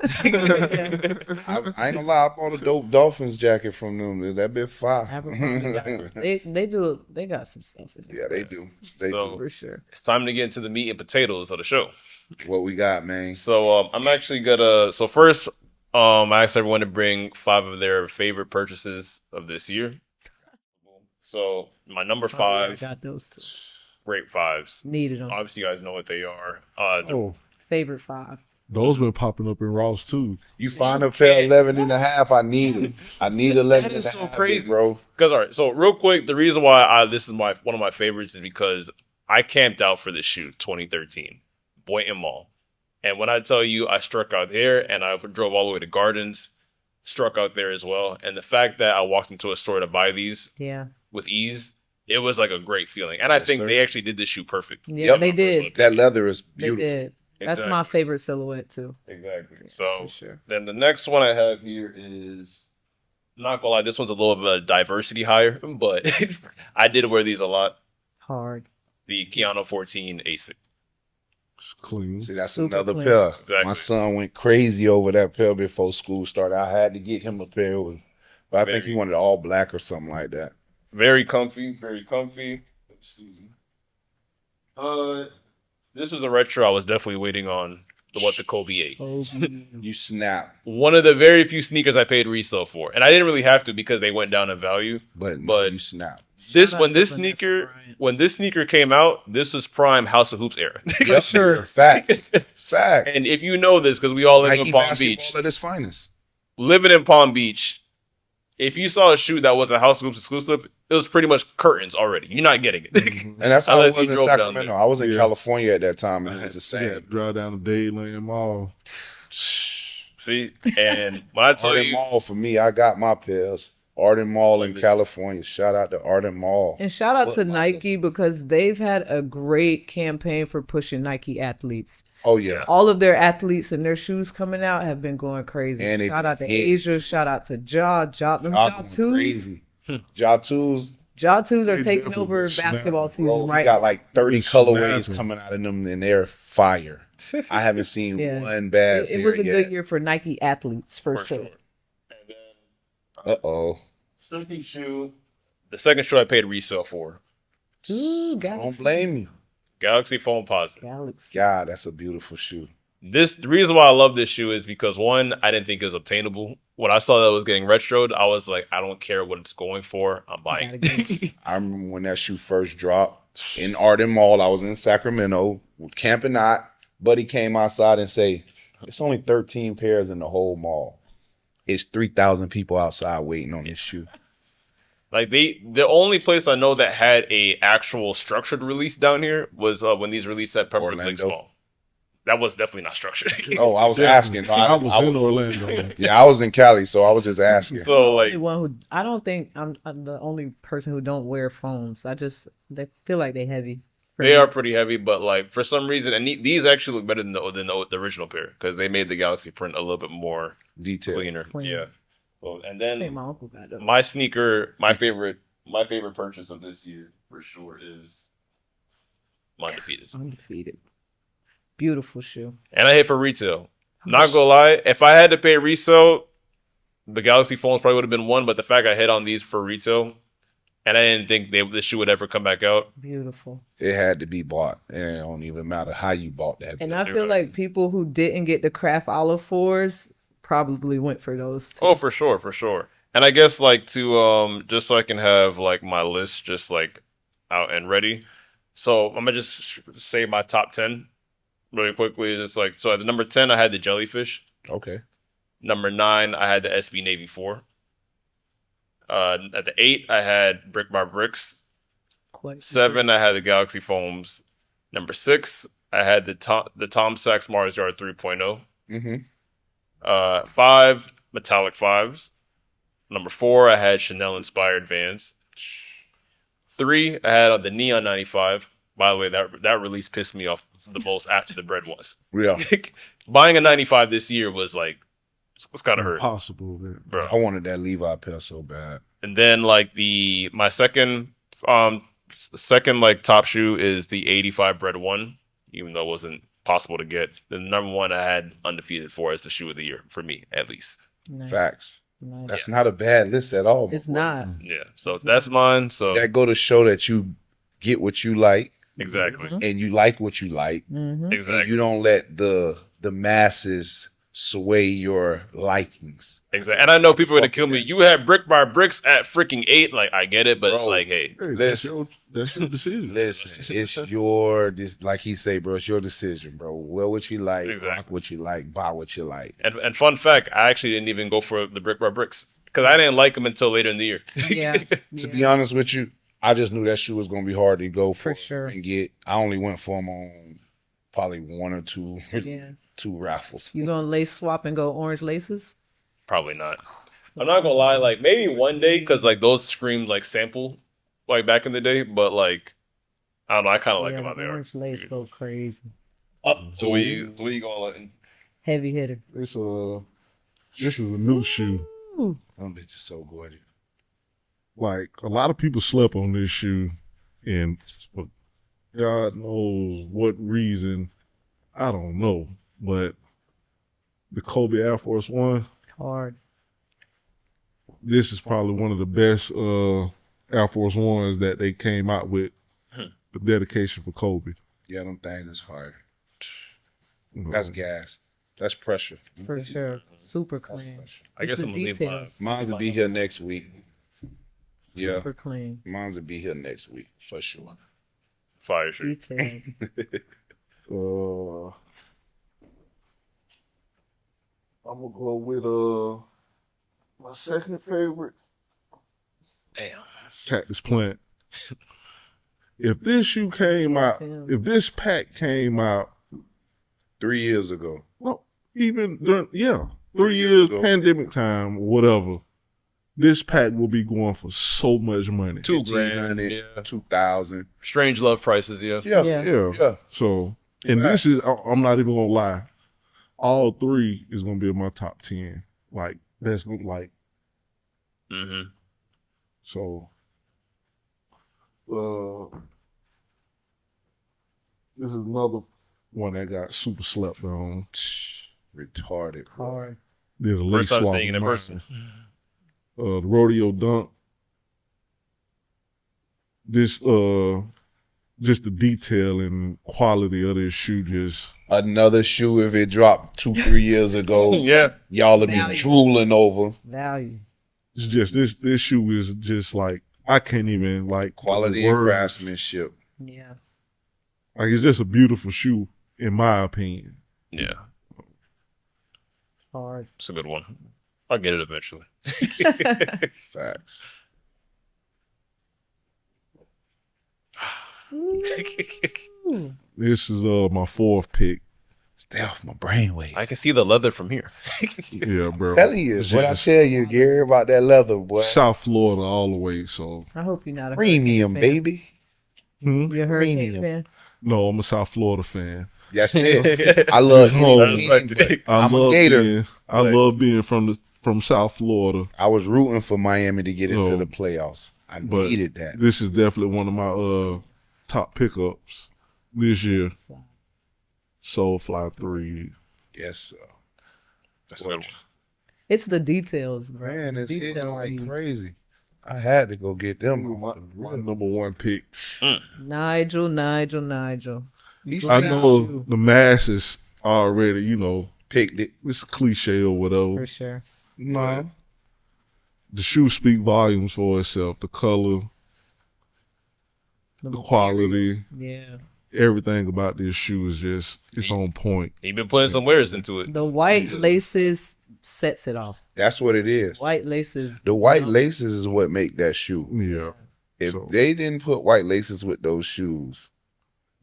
I ain't gonna lie, I bought a dope Dolphins jacket from them. That bit fire. Abercrombie they got some stuff in there. Yeah, they do. They So- do. For sure. It's time to get into the meat and potatoes of the show. What we got, man? So I'm actually gonna. So first, I asked everyone to bring 5 of their favorite purchases of this year. So my number I 5, got those two. great 5s. Needed them. Obviously, you guys know what they are. Oh, Favorite 5. those been popping up in Ross too. You find a pair 11 and a half, I need it. I need 11 That is and a so half, crazy. big bro. Because all right, so real quick, the reason why this is one of my favorites is because I camped out for this shoe 2013, Boynton Mall, and when I tell you I struck out there and I drove all the way to Gardens, struck out there as well, and the fact that I walked into a store to buy these Yeah. with ease, it was like a great feeling, and I think sir. they actually did this shoe perfect. Yeah, Yep. they did. That leather is They beautiful. did. That's my Exactly. favorite silhouette too. Exactly. So For sure. then the next one I have here is, not gonna lie, this one's a little of a diversity hire, but I did wear these a lot. Hard. The Keanu 14 ASIC. It's clean. See, that's Super another clean. pair. Exactly. My son went crazy over that pair before school started. I had to get him a pair. But I think he wanted all black or something like that. Very comfy, very comfy. Let's see. This was a retro I was definitely waiting on. The Kobe 8. Oh, You snap. One of the very few sneakers I paid resale for, and I didn't really have to because they went down in value. But But- you snap. This out when to this Vanessa sneaker Bryant. when this sneaker came out, this was prime House of Hoops era. Yep. sure. Facts. Facts. And if you know this, because we all live Nike in Palm basketball Beach, at its finest. living in Palm Beach, if you saw a shoe that was a House of Hoops exclusive, it was pretty much curtains already. You're not getting it. And that's how Unless it was you in drove down Sacramento. there. I was in Yeah. California at that time, and it was the Yeah, same. drive down to Dayland Mall. See, and when I tell Arden you, Mall for me, I got my pairs. Arden Mall in California. Shout out to Arden Mall. And shout out to Foot Locker. Nike because they've had a great campaign for pushing Nike athletes. Oh yeah. All of their athletes and their shoes coming out have been going crazy. And they Shout out to hit. Asia. Shout out to them Y'all Ja going 2s. crazy. Ja 2s, Ja 2s are They taking definitely over snap, basketball season bro, we right got like 30 It's colorways snapping. coming out of them, and they're fire. I haven't seen Yeah. one bad It was a pair good yet. year for Nike athletes for sure. And then Uh-oh. second shoe, the second shoe I paid resale for, Ooh, Don't Galaxy. blame me. Galaxy Foam Posit. Galaxy. God, that's a beautiful shoe. The reason why I love this shoe is because one, I didn't think it was obtainable. When I saw that it was getting retroed, I was like, I don't care what it's going for. I'm buying. Gotta get it. I remember when that shoe first dropped in Arden Mall. I was in Sacramento camping out. Buddy came outside and say, it's only 13 pairs in the whole mall. It's 3,000 people outside waiting on this shoe. Like the only place I know that had a actual structured release down here was when these released at Peppermint Lakes Orlando. Mall. That was definitely not structured. Oh, I was Yeah, asking. I was in Orlando. Yeah, I was in Cali, so I was just asking. So like, Only one who I don't think I'm the only person who don't wear foams. They feel like they heavy. for they me. are pretty heavy, but like for some reason, and these actually look better than the original pair because they made the Galaxy print a little bit more Detail. cleaner. Clean. Yeah. So, and I think then my uncle got them. my sneaker, my favorite purchase of this year for sure is my Undefeated. Undefeated. Beautiful shoe. And I hit for retail. Not gonna lie, if I had to pay resale, the Galaxy phones probably would have been one, but the fact I hit on these for retail, and I didn't think this shoe would ever come back out. Beautiful. It had to be bought, and it don't even matter how you bought that. And bitch. I feel like people who didn't get the Craft Olive 4s probably went for those too. Oh, for sure, for sure. And I guess like to just so I can have like my list just like out and ready. So I'm gonna just say my top 10 really quickly. Just like so at the number 10 I had the Jellyfish. Okay. Number 9 I had the SB Navy 4. At the 8 I had Brick by Bricks. Quite 7 I had the Galaxy Foams. Number 6 I had the Tom Sachs Mars Yard 3.0. Mm-hmm. 5 Metallic 5s. Number 4 I had Chanel inspired Vans. 3 I had the Neon 95. By the way, that release pissed me off the most after the bread was. Yeah. Buying a 95 this year was like it's kind of hurt, Impossible, man. bro. I wanted that Levi pair so bad. And then like my second like top shoe is the 85 Bread 1, even though it wasn't possible to get. The number 1 I had Undefeated for as the shoe of the year for me at least. nice. Facts. Nice. That's not a bad list at all. It's not. Yeah, so that's mine. So That go to show that you get what you like exactly, and you like what you like. Mm-hmm. exactly, And you don't let the masses sway your likings. exactly. And I know people are gonna kill me. You had Brick by Bricks at freaking 8. Like I get it, but it's Bro. like, hey, Hey, Listen. that's your decision. Listen, it's like he say, bro, it's your decision, bro. Wear what you like, Exactly. rock what you like, buy what you like. and fun fact, I actually didn't even go for the Brick by Bricks because I didn't like them until later in the year. Yeah. To be honest with you, I just knew that shoe was gonna be hard to go For sure. and get. I only went for them on probably 1 or 2, Yeah. 2 raffles. You gonna lace swap and go orange laces? Probably not. I'm not gonna lie, like maybe one day because like those screamed like sample like back in the day, but like I don't know, I kind of like them Yeah, how they are. orange lace go crazy. So what you going like? Heavy hitter. This is a new shoe. Them bitches so gorgeous. Like a lot of people slept on this shoe, and for God knows what reason, I don't know. But the Kobe Air Force One, Hard. this is probably one of the best Air Force Ones that they came out with. The dedication for Kobe. Yeah, them things is fire. Mhm. That's gas. That's pressure. For sure. Super clean. I It's guess the I'm gonna leave details. Mine's will be here next week. Yeah, Super clean. mine's will be here next week for sure. fire shirt. Details. I'm gonna go with my second favorite. Damn. Cactus Plant. If this shoe came out, if this pack came out, 3 years ago. well, even during 3 years ago. pandemic time, whatever, this pack will be going for so much money. $2,000, 1,500, yeah. 2,000. Strange love prices, yeah. Yeah, Yeah. yeah. Yeah. So, and this is, I'm not even gonna lie, all 3 is gonna be in my top 10. Like that's like Mm-hmm. so. This is another one that got super slept on. Retarded. Hard. Did a lace First time swap seeing it in of mine. person. The rodeo dunk. This just the detail and quality of this shoe just Another shoe, if it dropped 2-3 years ago, Yeah. y'all would be Value. drooling over. Value. it's just this shoe is just like I can't even like Quality the and words. craftsmanship. Yeah. Like it's just a beautiful shoe in my opinion. Yeah. Hard. It's a good one. I'll get it eventually. Facts. Ooh. This is my 4th pick. Stay off my brainwave. I can see the leather from here. Yeah, bro. Telling you, It's what I just tell you, Gary, about that leather, boy. South Florida all the way. So I hope you're not a Premium, hurricane fan. baby. You're a hurricane Premium. fan? no, I'm a South Florida fan. That's it. I love Oh, any team, but I'm a love Gator. being I but- love being from South Florida. I was rooting for Miami to get into No. the playoffs. I But needed that. this is definitely one of my top pickups this year. Soulfly 3. Yes, sir. That's a good one. It's the details, bro. Man, it's hitting Detail like you. crazy. I had to go get them. My number one pick. Nigel. He's I now know the masses already, picked it. it's a cliche or whatever. For sure. No. The shoe speak volumes for itself. The color, the quality, Yeah. everything about this shoe is just, it's on point. He been putting some wears into it. The white laces sets it off. That's what it is. White laces. The white laces is what make that shoe. Yeah. If So- they didn't put white laces with those shoes,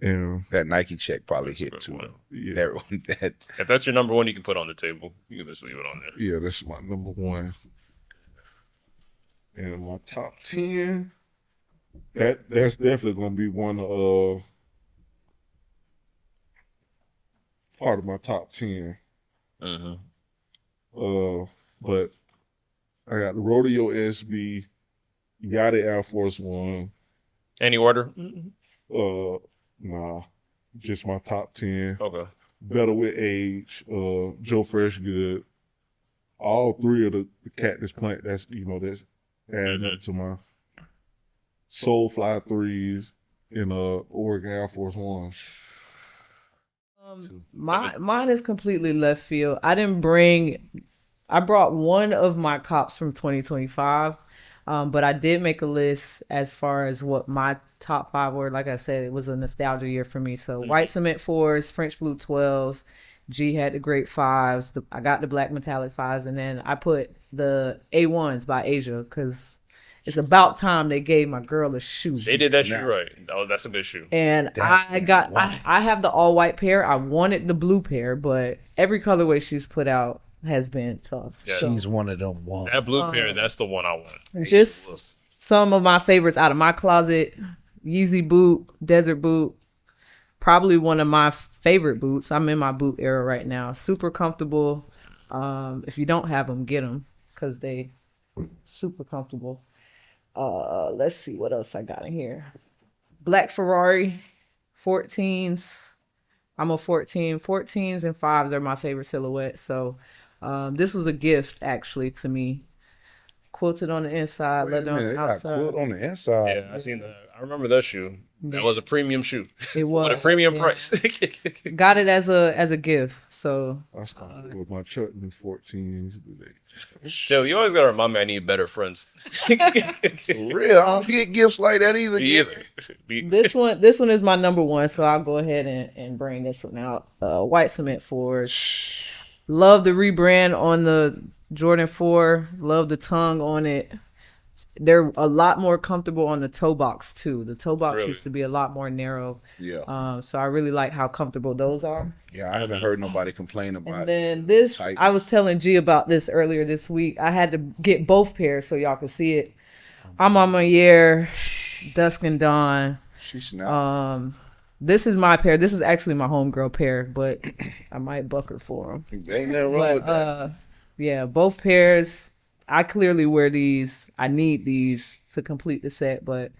And that Nike check probably hit too. yeah, If that's your number one, you can put on the table. You can just leave it on there. yeah, that's my number one. And my top 10, that's definitely gonna be one part of my top 10. But I got the Rodeo SB, got the Air Force One. Any order? Nah, just my top 10. Okay. Better with Age, Joe Freshgood, all three of the Cactus Plant. That's adding up to my Soulfly 3s and Oregon Air Force Ones. Mine is completely left field. I brought one of my cops from 2025, but I did make a list as far as what my top 5 were. Like I said, it was a nostalgia year for me. So white cement 4s, French blue 12s, G had the great 5s. I got the black metallic 5s, and then I put the A1s by Asia because it's about time they gave my girl a shoe. They did that shoe right. Oh, that's a good shoe. And I have the all white pair. I wanted the blue pair, but every colorway she's put out has been tough. Yeah. So, She's one of them ones. That blue pair, that's the one I want. just some of my favorites out of my closet: Yeezy boot, desert boot. Probably one of my favorite boots. I'm in my boot era right now. Super comfortable. If you don't have them, get them because they super comfortable. Let's see what else I got in here. Black Ferrari 14s. I'm a 14. 14s and 5s are my favorite silhouette. So this was a gift actually to me. Quilted on the inside, leather on the outside. Quilt on the inside. Yeah, I seen that. I remember that shoe. That was a premium shoe. It was With a premium yeah. price. Got it as a gift. So I started with my Chutney 14s today. Joe, you always gotta remind me I need better friends. For real, I don't get gifts like that either. Me either. this one is my number one. So I'll go ahead and bring this one out. White cement 4s. Love the rebrand on the Jordan 4. Love the tongue on it. They're a lot more comfortable on the toe box too. The toe box Really? used to be a lot more narrow. Yeah. So I really like how comfortable those are. Yeah, I haven't heard nobody complain about And then this, tightness. I was telling G about this earlier this week. I had to get both pairs so y'all could see it. I'm on my year, Dusk and Dawn. She snapped. This is my pair. This is actually my homegirl pair, but I might buck her for them. Ain't nothing wrong with that. Yeah, both pairs. I clearly wear these. I need these to complete the set, but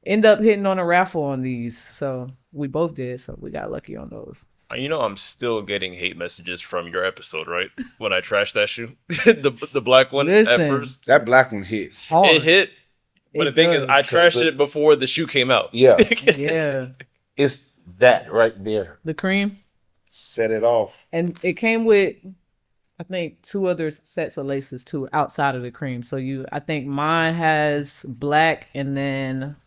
end up hitting on a raffle on these. So we both did. So we got lucky on those. You know, I'm still getting hate messages from your episode, right? When I trashed that shoe, the black one at Listen. first, That black one hit. Hard. it hit. But It the thing is, does. I trashed it before the shoe came out. Yeah. Yeah, It's that right there. the cream. Set it off. And it came with, I think, 2 other sets of laces too outside of the cream. So I think mine has black, and then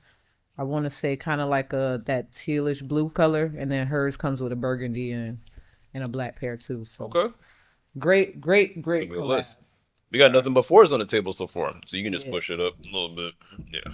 I want to say kind of like that tealish blue color, and then hers comes with a burgundy and a black pair too. So Okay. great Good collab. list. We got nothing but 4s on the table so far, so you can just push it up a little bit. Yeah.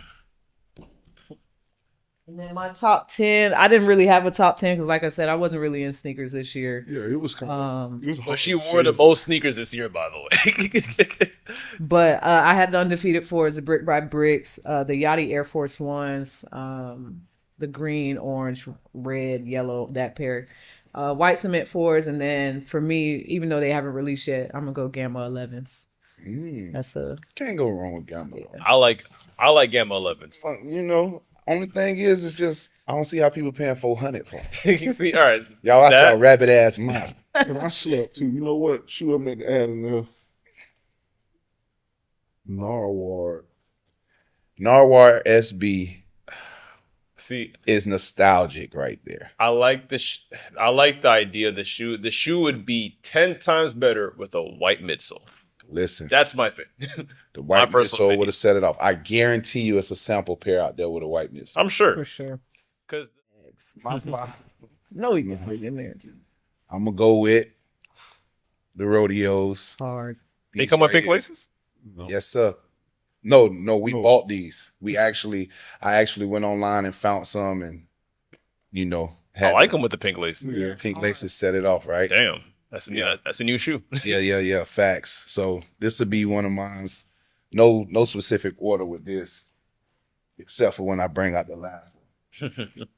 And then my top 10, I didn't really have a top 10 because, like I said, I wasn't really in sneakers this year. Yeah, it was kind of. But she wore the most sneakers this year, by the way. But I had the undefeated 4s, the Brick by Bricks, the Yachty Air Force Ones, the green, orange, red, yellow, that pair. White cement 4s, and then for me, even though they haven't released yet, I'm gonna go Gamma 11s. That's Can't go wrong with Gamma. I like Gamma 11s. You know, only thing is, it's just I don't see how people paying $400 for them. See, all right, Y'all watch That- y'all rabbit ass mouth. And I slept too. You know what? Shoe I meant to add in there. Narwhal Narwhal SB See, is nostalgic right there. I like I like the idea of the shoe. The shoe would be 10 times better with a white midsole. Listen, That's my thing. the my white personal midsole opinion. would have set it off. I guarantee you it's a sample pair out there with a white midsole. I'm sure. For sure. Because No, you can put it in there. I'm going to go with the rodeos. Hard. they These come with right pink here. laces? No. Yes, sir. No, we bought these. I actually went online and found some and, I had like the them with the pink laces. Yeah. pink laces set it off, right? Damn. That's a, Yeah. that's a new shoe. Yeah. Facts. So this would be one of mine's. No specific order with this, except for when I bring out the last one.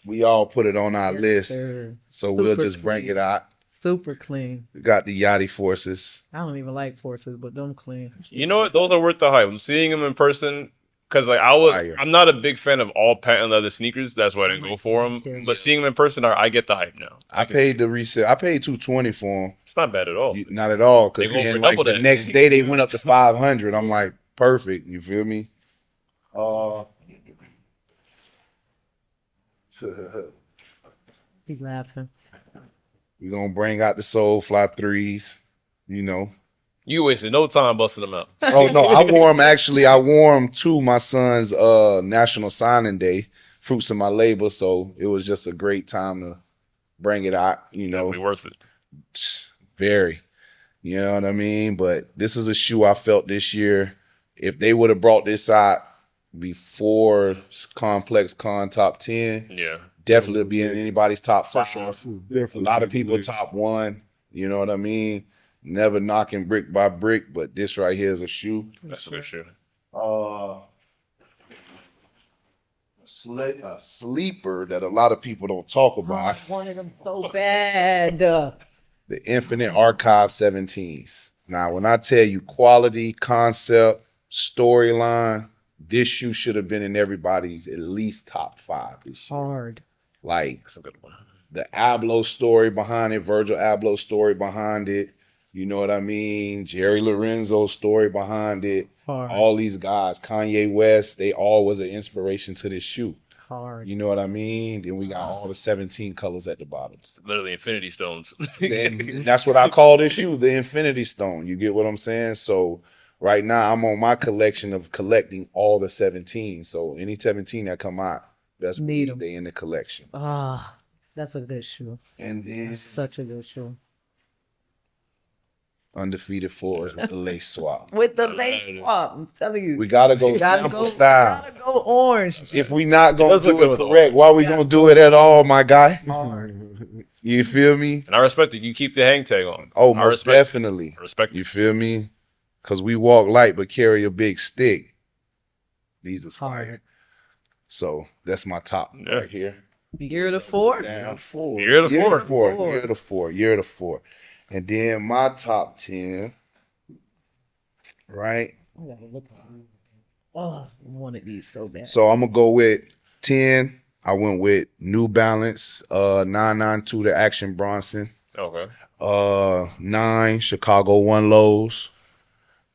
We all put it on our Yes, list, sir. so we'll Super just bring clean. it out. Super clean. We got the Yachty Forces. I don't even like forces, but them clean. You know what? Those are worth the hype. I'm seeing them in person because like Fire. I'm not a big fan of all patent leather sneakers. That's why I didn't go for them. Yeah. But seeing them in person, I get the hype now. I paid the resale. I paid $220 for them. It's not bad at all. Not at all, because They go for then like double the that. next day they went up to 500. I'm like, perfect. You feel me? He laughing. We gonna bring out the Soulfly threes. You wasted no time busting them out. Oh no, I wore them. Actually, I wore them to my son's National Signing Day, fruits of my labor. So it was just a great time to bring it out. Definitely worth it. Very. You know what I mean? But this is a shoe I felt this year. If they would have brought this out before Complex Con top 10, Yeah. definitely be in anybody's top 5. Definitely. A lot of people top 1. You know what I mean? Never knocking brick by brick, but this right here is a shoe. That's a good shoe. A sleeper that a lot of people don't talk about. I wanted them so bad. The Infinite Archive 17s. Now, when I tell you quality, concept, storyline, this shoe should have been in everybody's at least top 5 this year. Hard. Like That's a good one. the Abloh story behind it, Virgil Abloh story behind it. You know what I mean? Jerry Lorenzo's story behind it. Hard. All these guys, Kanye West, they all was an inspiration to this shoe. Hard. You know what I mean? Then we got all the 17 colors at the bottom. It's literally Infinity Stones. And that's what I call this shoe, the Infinity Stone. You get what I'm saying? So right now I'm on my collection of collecting all the 17. So any 17 that come out, best Need believe 'em. they in the collection. Ah, that's a good shoe. And then That's such a good shoe. undefeated fours with the lace swap. With the lace swap, I'm telling you. We gotta go Gotta sample go, style. Gotta go orange. If we not gonna does look do good it with correct, why we gonna do it at all, my guy? Hard. You feel me? And I respect it. You keep the hang tag on. Oh, I most respect definitely. I respect You you. feel me? Because we walk light but carry a big stick. These is fire. Hard. So that's my top Yeah. right here. Year of the 4. Down. You're the Year four. to 4. Year to 4. Year to 4. And then my top 10, right? Oh, I wanted these so bad. So I'm gonna go with 10. I went with New Balance, 992 the Action Bronson. Okay. 9 Chicago One Lows.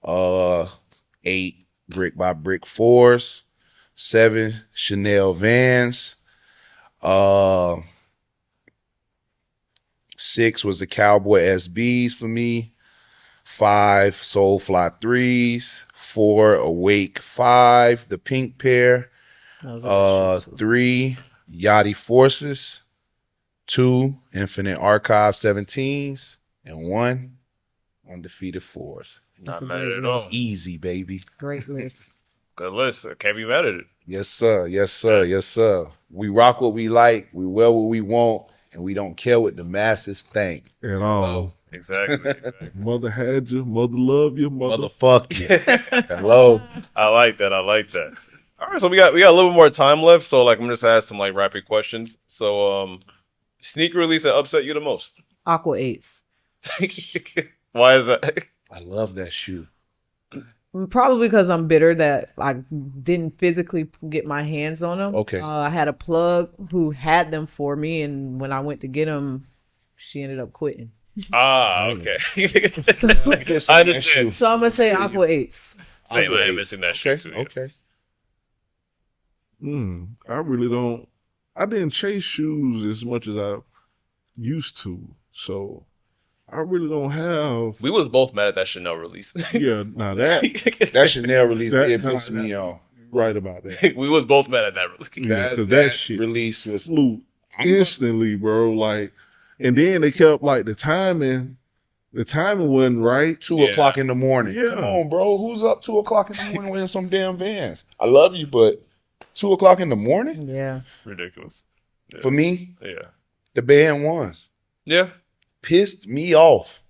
8 Brick by Brick 4s. 7 Chanel Vans. 6 was the Cowboy SBs for me. 5 Soulfly 3s. 4 Awake 5, the pink pair. That was a good shoe, too. 3 Yachty Forces. 2 Infinite Archive 17s. And 1 Undefeated 4s. That's Not a mad great at all. list. Easy, baby. Great list. Good list. I can't be mad at it. Yes, sir. Yes, sir. Yes, sir. We rock what we like. We wear what we want. And we don't care what the masses think. And all. Exactly. Mother had you, mother loved you, mother. Motherfuck you. Hello. I like that. All right, so we got a little bit more time left. So like I'm just ask some like rapid questions. So sneaker release that upset you the most? Aqua 8s. Why is that? I love that shoe. Probably because I'm bitter that I didn't physically get my hands on them. Okay. I had a plug who had them for me, and when I went to get them, she ended up quitting. Ah, okay. Listen, I that shoe. understand. So I'm gonna say Aqua 8s. Same, I am missing that shit Okay. too. Yeah. Okay. I really don't. I didn't chase shoes as much as I used to, so I really don't have. We was both mad at that Chanel release. Yeah, now that That Chanel release That- did piss me off. right about that. We was both mad at that release. Yeah, because That that shit release was flew instantly, bro. Like, and then they kept like the timing. The timing wasn't right. 2:00 in the morning. Yeah. Come on, bro. Who's up 2:00 in the morning wearing some damn Vans? I love you, but 2:00 in the morning Yeah. Ridiculous. for me, Yeah. the band ones Yeah. pissed me off.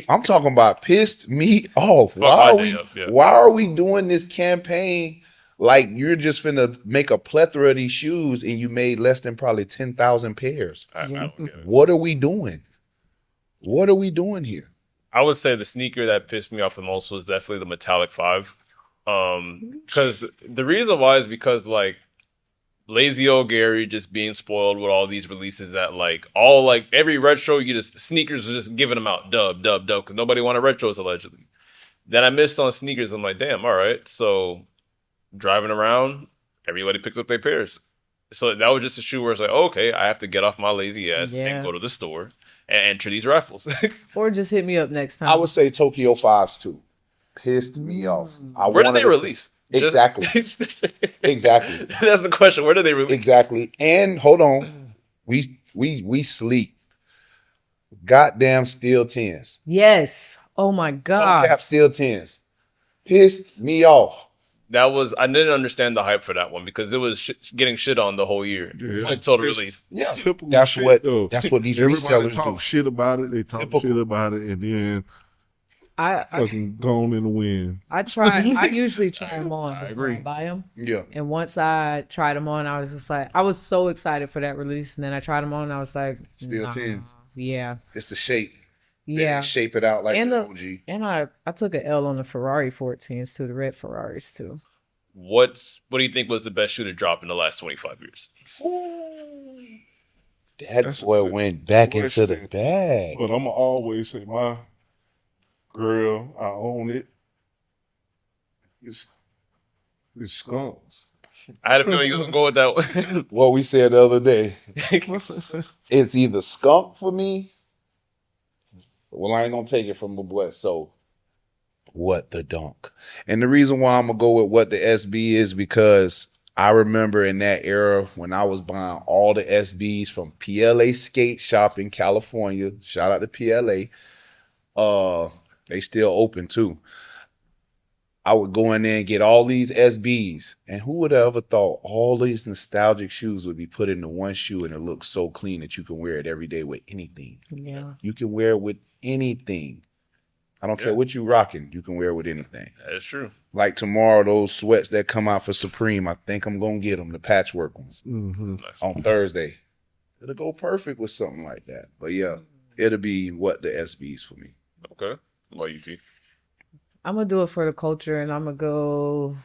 I'm talking about pissed me off. Fuck my day up, yeah. Why are we doing this campaign like you're just finna make a plethora of these shoes and you made less than probably 10,000 pairs? I don't get it. What are we doing? What are we doing here? I would say the sneaker that pissed me off the most was definitely the Metallic 5. Because the reason why is because, like, lazy old Gary just being spoiled with all these releases that, like, every retro, sneakers are just giving them out. Dub, because nobody wanted retros, allegedly. Then I missed on sneakers. I'm like, damn, all right. So driving around, everybody picks up their pairs. So that was just a shoe where it's like, okay, I have to get off my lazy ass Yeah. and go to the store and enter these raffles. Or just hit me up next time. I would say Tokyo 5s too. Pissed me off. Where did they release? Exactly. Exactly. That's the question. Where did they release? Exactly. And hold on. We sleep. Goddamn steel 10s. Yes. Oh my God. Cap steel 10s. Pissed me off. I didn't understand the hype for that one because it was getting shit on the whole year Yeah. until the release. Yeah. Typical That's shit, what though. that's what these Everybody resellers talk do. shit about it. They talk Typical. shit about it, and then I fucking gone in the wind. I usually try them on before I agree. buy them. Yeah. And once I tried them on, I was just like, I was so excited for that release. And then I tried them on and I was like, Steel nah. 10s. Yeah. It's the shape. They Yeah. didn't shape it out like And the the- OG. And I took an L on the Ferrari 14s too, the red Ferraris too. What do you think was the best shoe to drop in the last 25 years? That That's a boy good went back into the question. bag. But I'ma always say my girl, I own it. It's skunks. I had a feeling you was gonna go with that one. What we said the other day. It's either skunk for me. Well, I ain't gonna take it from my boy. So, what the dunk? And the reason why I'm gonna go with what the SB is because I remember in that era when I was buying all the SBs from PLA Skate Shop in California. Shout out to PLA. They still open too. I would go in there and get all these SBs. And who would have ever thought all these nostalgic shoes would be put into one shoe and it looks so clean that you can wear it every day with anything. Yeah. You can wear it with anything. I don't Yeah. care what you rocking. You can wear it with anything. That is true. Like tomorrow, those sweats that come out for Supreme, I think I'm going to get them, the patchwork ones, Mm-hmm. Nice. on Thursday. It'll go perfect with something like that. But yeah, it'll be what the SBs for me. Okay. What you T? I'm gonna do it for the culture and I'm gonna go.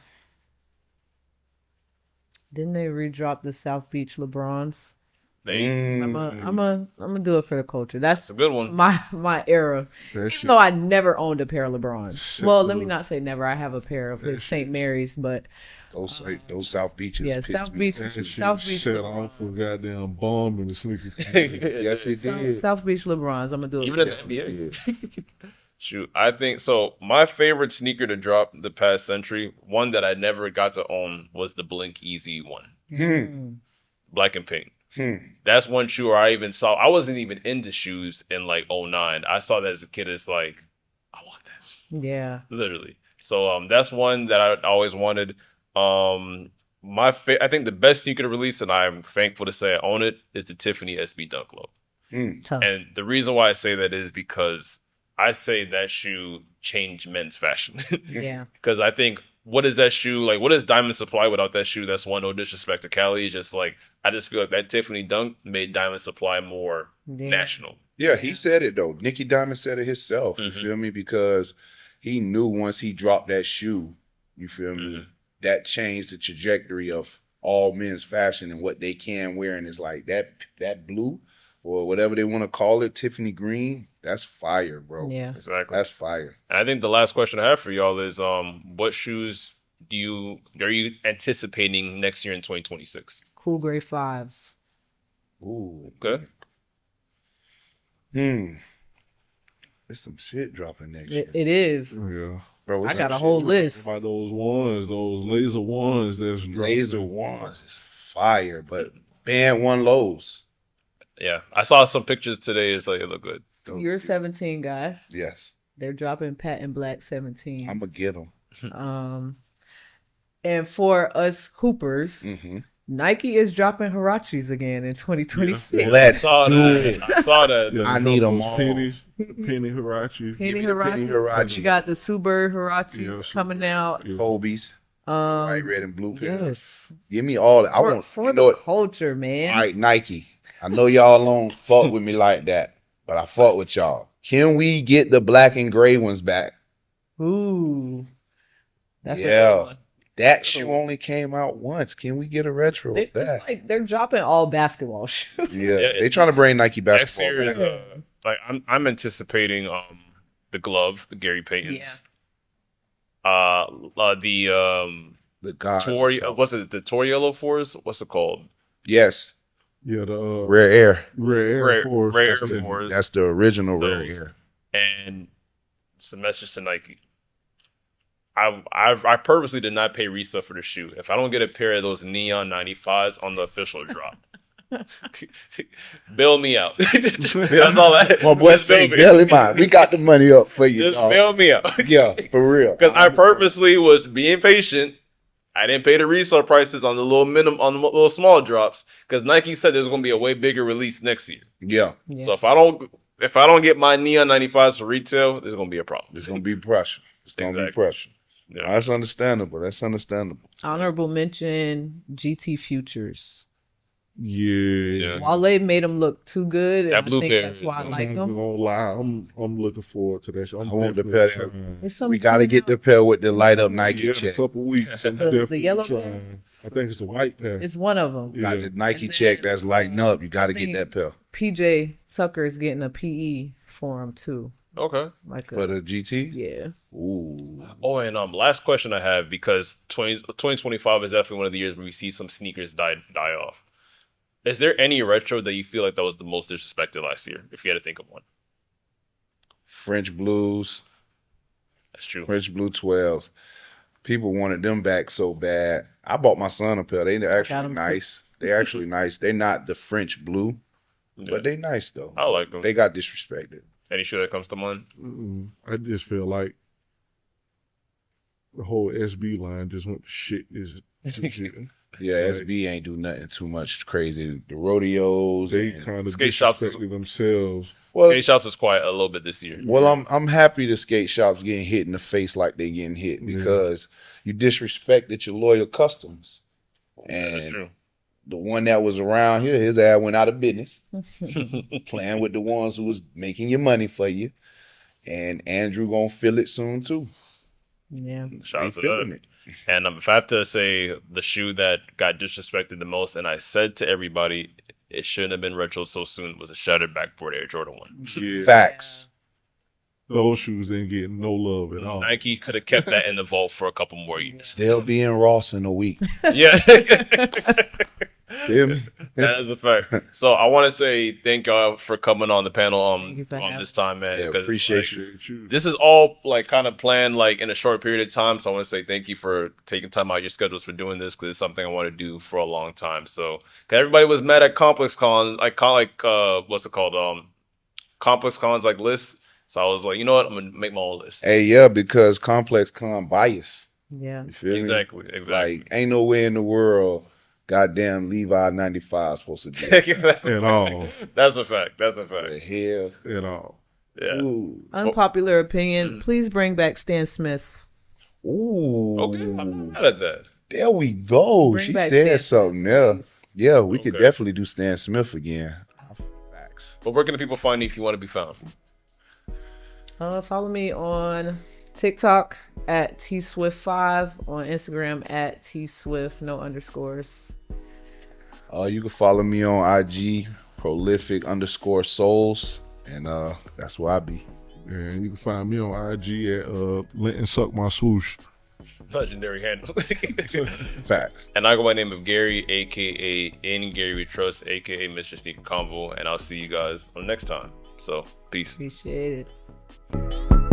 Didn't they redrop the South Beach LeBrons? I'm gonna do it for the culture. That's a good one. My era. That Even shit. though I never owned a pair of LeBrons. Well, let me Simple. not say never. I have a pair of his St. Mary's, but Those South Beaches yeah, pissed South me Beach, That shit South Beach, set off a goddamn bomb in the sneaker company. Yes, it did. South Beach LeBrons. I'm gonna do it. Even for in the them. NBA. Shoot, I think so. My favorite sneaker to drop the past century, one that I never got to own, was the Blink Easy one, black and pink. That's one shoe where I even saw. I wasn't even into shoes in like '09. I saw that as a kid. It's like, I want that. Yeah. Literally. So that's one that I always wanted. I think the best sneaker to release, and I'm thankful to say I own it, is the Tiffany SB Dunk Low. Tough. And the reason why I say that is because I say that shoe changed men's fashion. Yeah. Because I think, what is that shoe? Like, what is Diamond Supply without that shoe? That's one, no disrespect to Cali. It's just like, I just feel like that Tiffany Dunk made Diamond Supply more Yeah. national. Yeah, he said it though. Nicky Diamond said it himself. You feel me? Because he knew once he dropped that shoe, you feel me? That changed the trajectory of all men's fashion and what they can wear. And it's like that blue or whatever they want to call it, Tiffany green. That's fire, bro. Yeah. Exactly. That's fire. And I think the last question I have for y'all is, what shoes are you anticipating next year in 2026? Cool Gray 5s. Ooh. Okay. There's some shit dropping next year. It is. Yeah. Bro, I got a whole list. About those ones, those laser ones. There's laser ones is fire, but band one lows. Yeah, I saw some pictures today. It's like it look good. You're a 17 guy. Yes, They're dropping Patent Black 17. I'm gonna get them. And for us hoopers, Mm-hmm. Nike is dropping Hirachis again in 2026. Let's saw do that. it. I saw that. Yeah, I need them those all. pennies, penny Hirachi. Penny Give me the Penny Hirachi. Hirachi. You got the Subaru Hirachis Yeah, coming out. Yeah. Kobe's, white, red, and blue pair. Yes. Give me all. I want. For You the know what? culture, man. All right, Nike. I know y'all don't fuck with me like that, but I fuck with y'all. Can we get the black and gray ones back? Ooh. That's a Yeah. good one. That shoe only came out once. Can we get a retro They, of that? it's like they're dropping all basketball shoes. Yeah, Yeah, they trying to bring Nike Next basketball year back. is like I'm anticipating the glove, the Gary Payton's. The God. What's it? The Toriello fours? What's it called? Yes, Yeah, the Rare Air. rare Air Force. Rare That's Air the- Force. That's the original Rare Those. Air. And it's a message to Nike. I purposely did not pay resale for the shoe. If I don't get a pair of those neon 95s on the official drop, bail me out. That's all I. My boy Just say, bail me. bail him out. We got the money up for you, Just dog. bail me out. Yeah, for real. Because I purposely was being patient. I didn't pay the resale prices on the little little small drops because Nike said there's going to be a way bigger release next year. Yeah, Yeah. So if I don't get my neon 95s for retail, there's going to be a problem. it's gonna be pressure. It's gonna be Exactly. pressure. Yeah. That's understandable. That's understandable. Honorable mention GT Futures. Yeah. Yeah. Wale made them look too good, and That blue I think pair that's is why I dope. like I'm not them. gonna lie. I'm looking forward to that. Shit. I'm I want the definitely pair that- trying. It's some We gotta get the pair with the light up Nike Yeah, in a check. couple weeks. I'm The definitely yellow trying. I think it's the white pair. It's one of them. Yeah. Got the Nike And check then, that's lighting up. You gotta I get think- that pair PJ Tucker is getting a PE for him too. Okay. Like for a, the GT. yeah. Ooh, Oh, and last question I have, because 2025 is definitely one of the years where we see some sneakers die off. Is there any retro that you feel like that was the most disrespected last year, if you had to think of one? French blues, That's true. French blue 12s. People wanted them back so bad. I bought my son a pair. They're actually 'em too. nice. They're actually nice. They're not the French blue, Yeah. but they nice though. I like them. They got disrespected. Any shoe that comes to mind? I just feel like the whole SB line just went to shit. Yeah, Right. SB ain't do nothing too much crazy. The rodeos. They and- kind of Skate shops disrespected themselves. well, Skate shops was quiet a little bit this year. I'm happy the skate shops getting hit in the face like they getting hit because you disrespected your loyal customers. That's And true. the one that was around here, his ass went out of business, playing with the ones who was making your money for you. And Andrew gonna feel it soon too. Yeah. Shout They out to feeling that. it. And if I have to say the shoe that got disrespected the most, and I said to everybody, it shouldn't have been retro so soon, was a shattered backboard Air Jordan 1. Yeah, Facts. those shoes didn't get no love at all. Nike could have kept that in the vault for a couple more years. They'll be in Ross in a week. Yeah. Feel me? That is a fact. So I want to say thank y'all for coming on the panel Thank you for having this time, man. Yeah, 'cause, appreciate like, Appreciate you. this is all like kind of planned like in a short period of time. So I want to say thank you for taking time out of your schedules for doing this, because it's something I want to do for a long time. So 'cause everybody was mad at Complex Con, what's it called? Complex Con's like lists. So I was like, you know what? I'm gonna make my own list. Hey, yeah, because Complex Con bias. Yeah. You feel me? Exactly. Like, ain't no way in the world goddamn Levi 95 supposed to be. What At all. That's a fact. That's a the fact. hell? At all. Yeah. Ooh. Unpopular opinion. Please bring back Stan Smiths. Ooh. Okay, I'm not mad at that. There we go. Bring She back said Stan something Smith, there. please. Yeah, we could Okay. definitely do Stan Smith again. Facts. But where can the people find you if you want to be found? Follow me on TikTok at TSwift5, on Instagram at TSwift, no underscores. You can follow me on IG, prolific_souls, and that's where I be. And you can find me on IG at Linton Suck My Swoosh. Legendary handle. Facts. And I go by the name of Gary, aka In Gary We Trust, aka Mr. Sneaker Convo, and I'll see you guys on the next time. So peace. Appreciate it.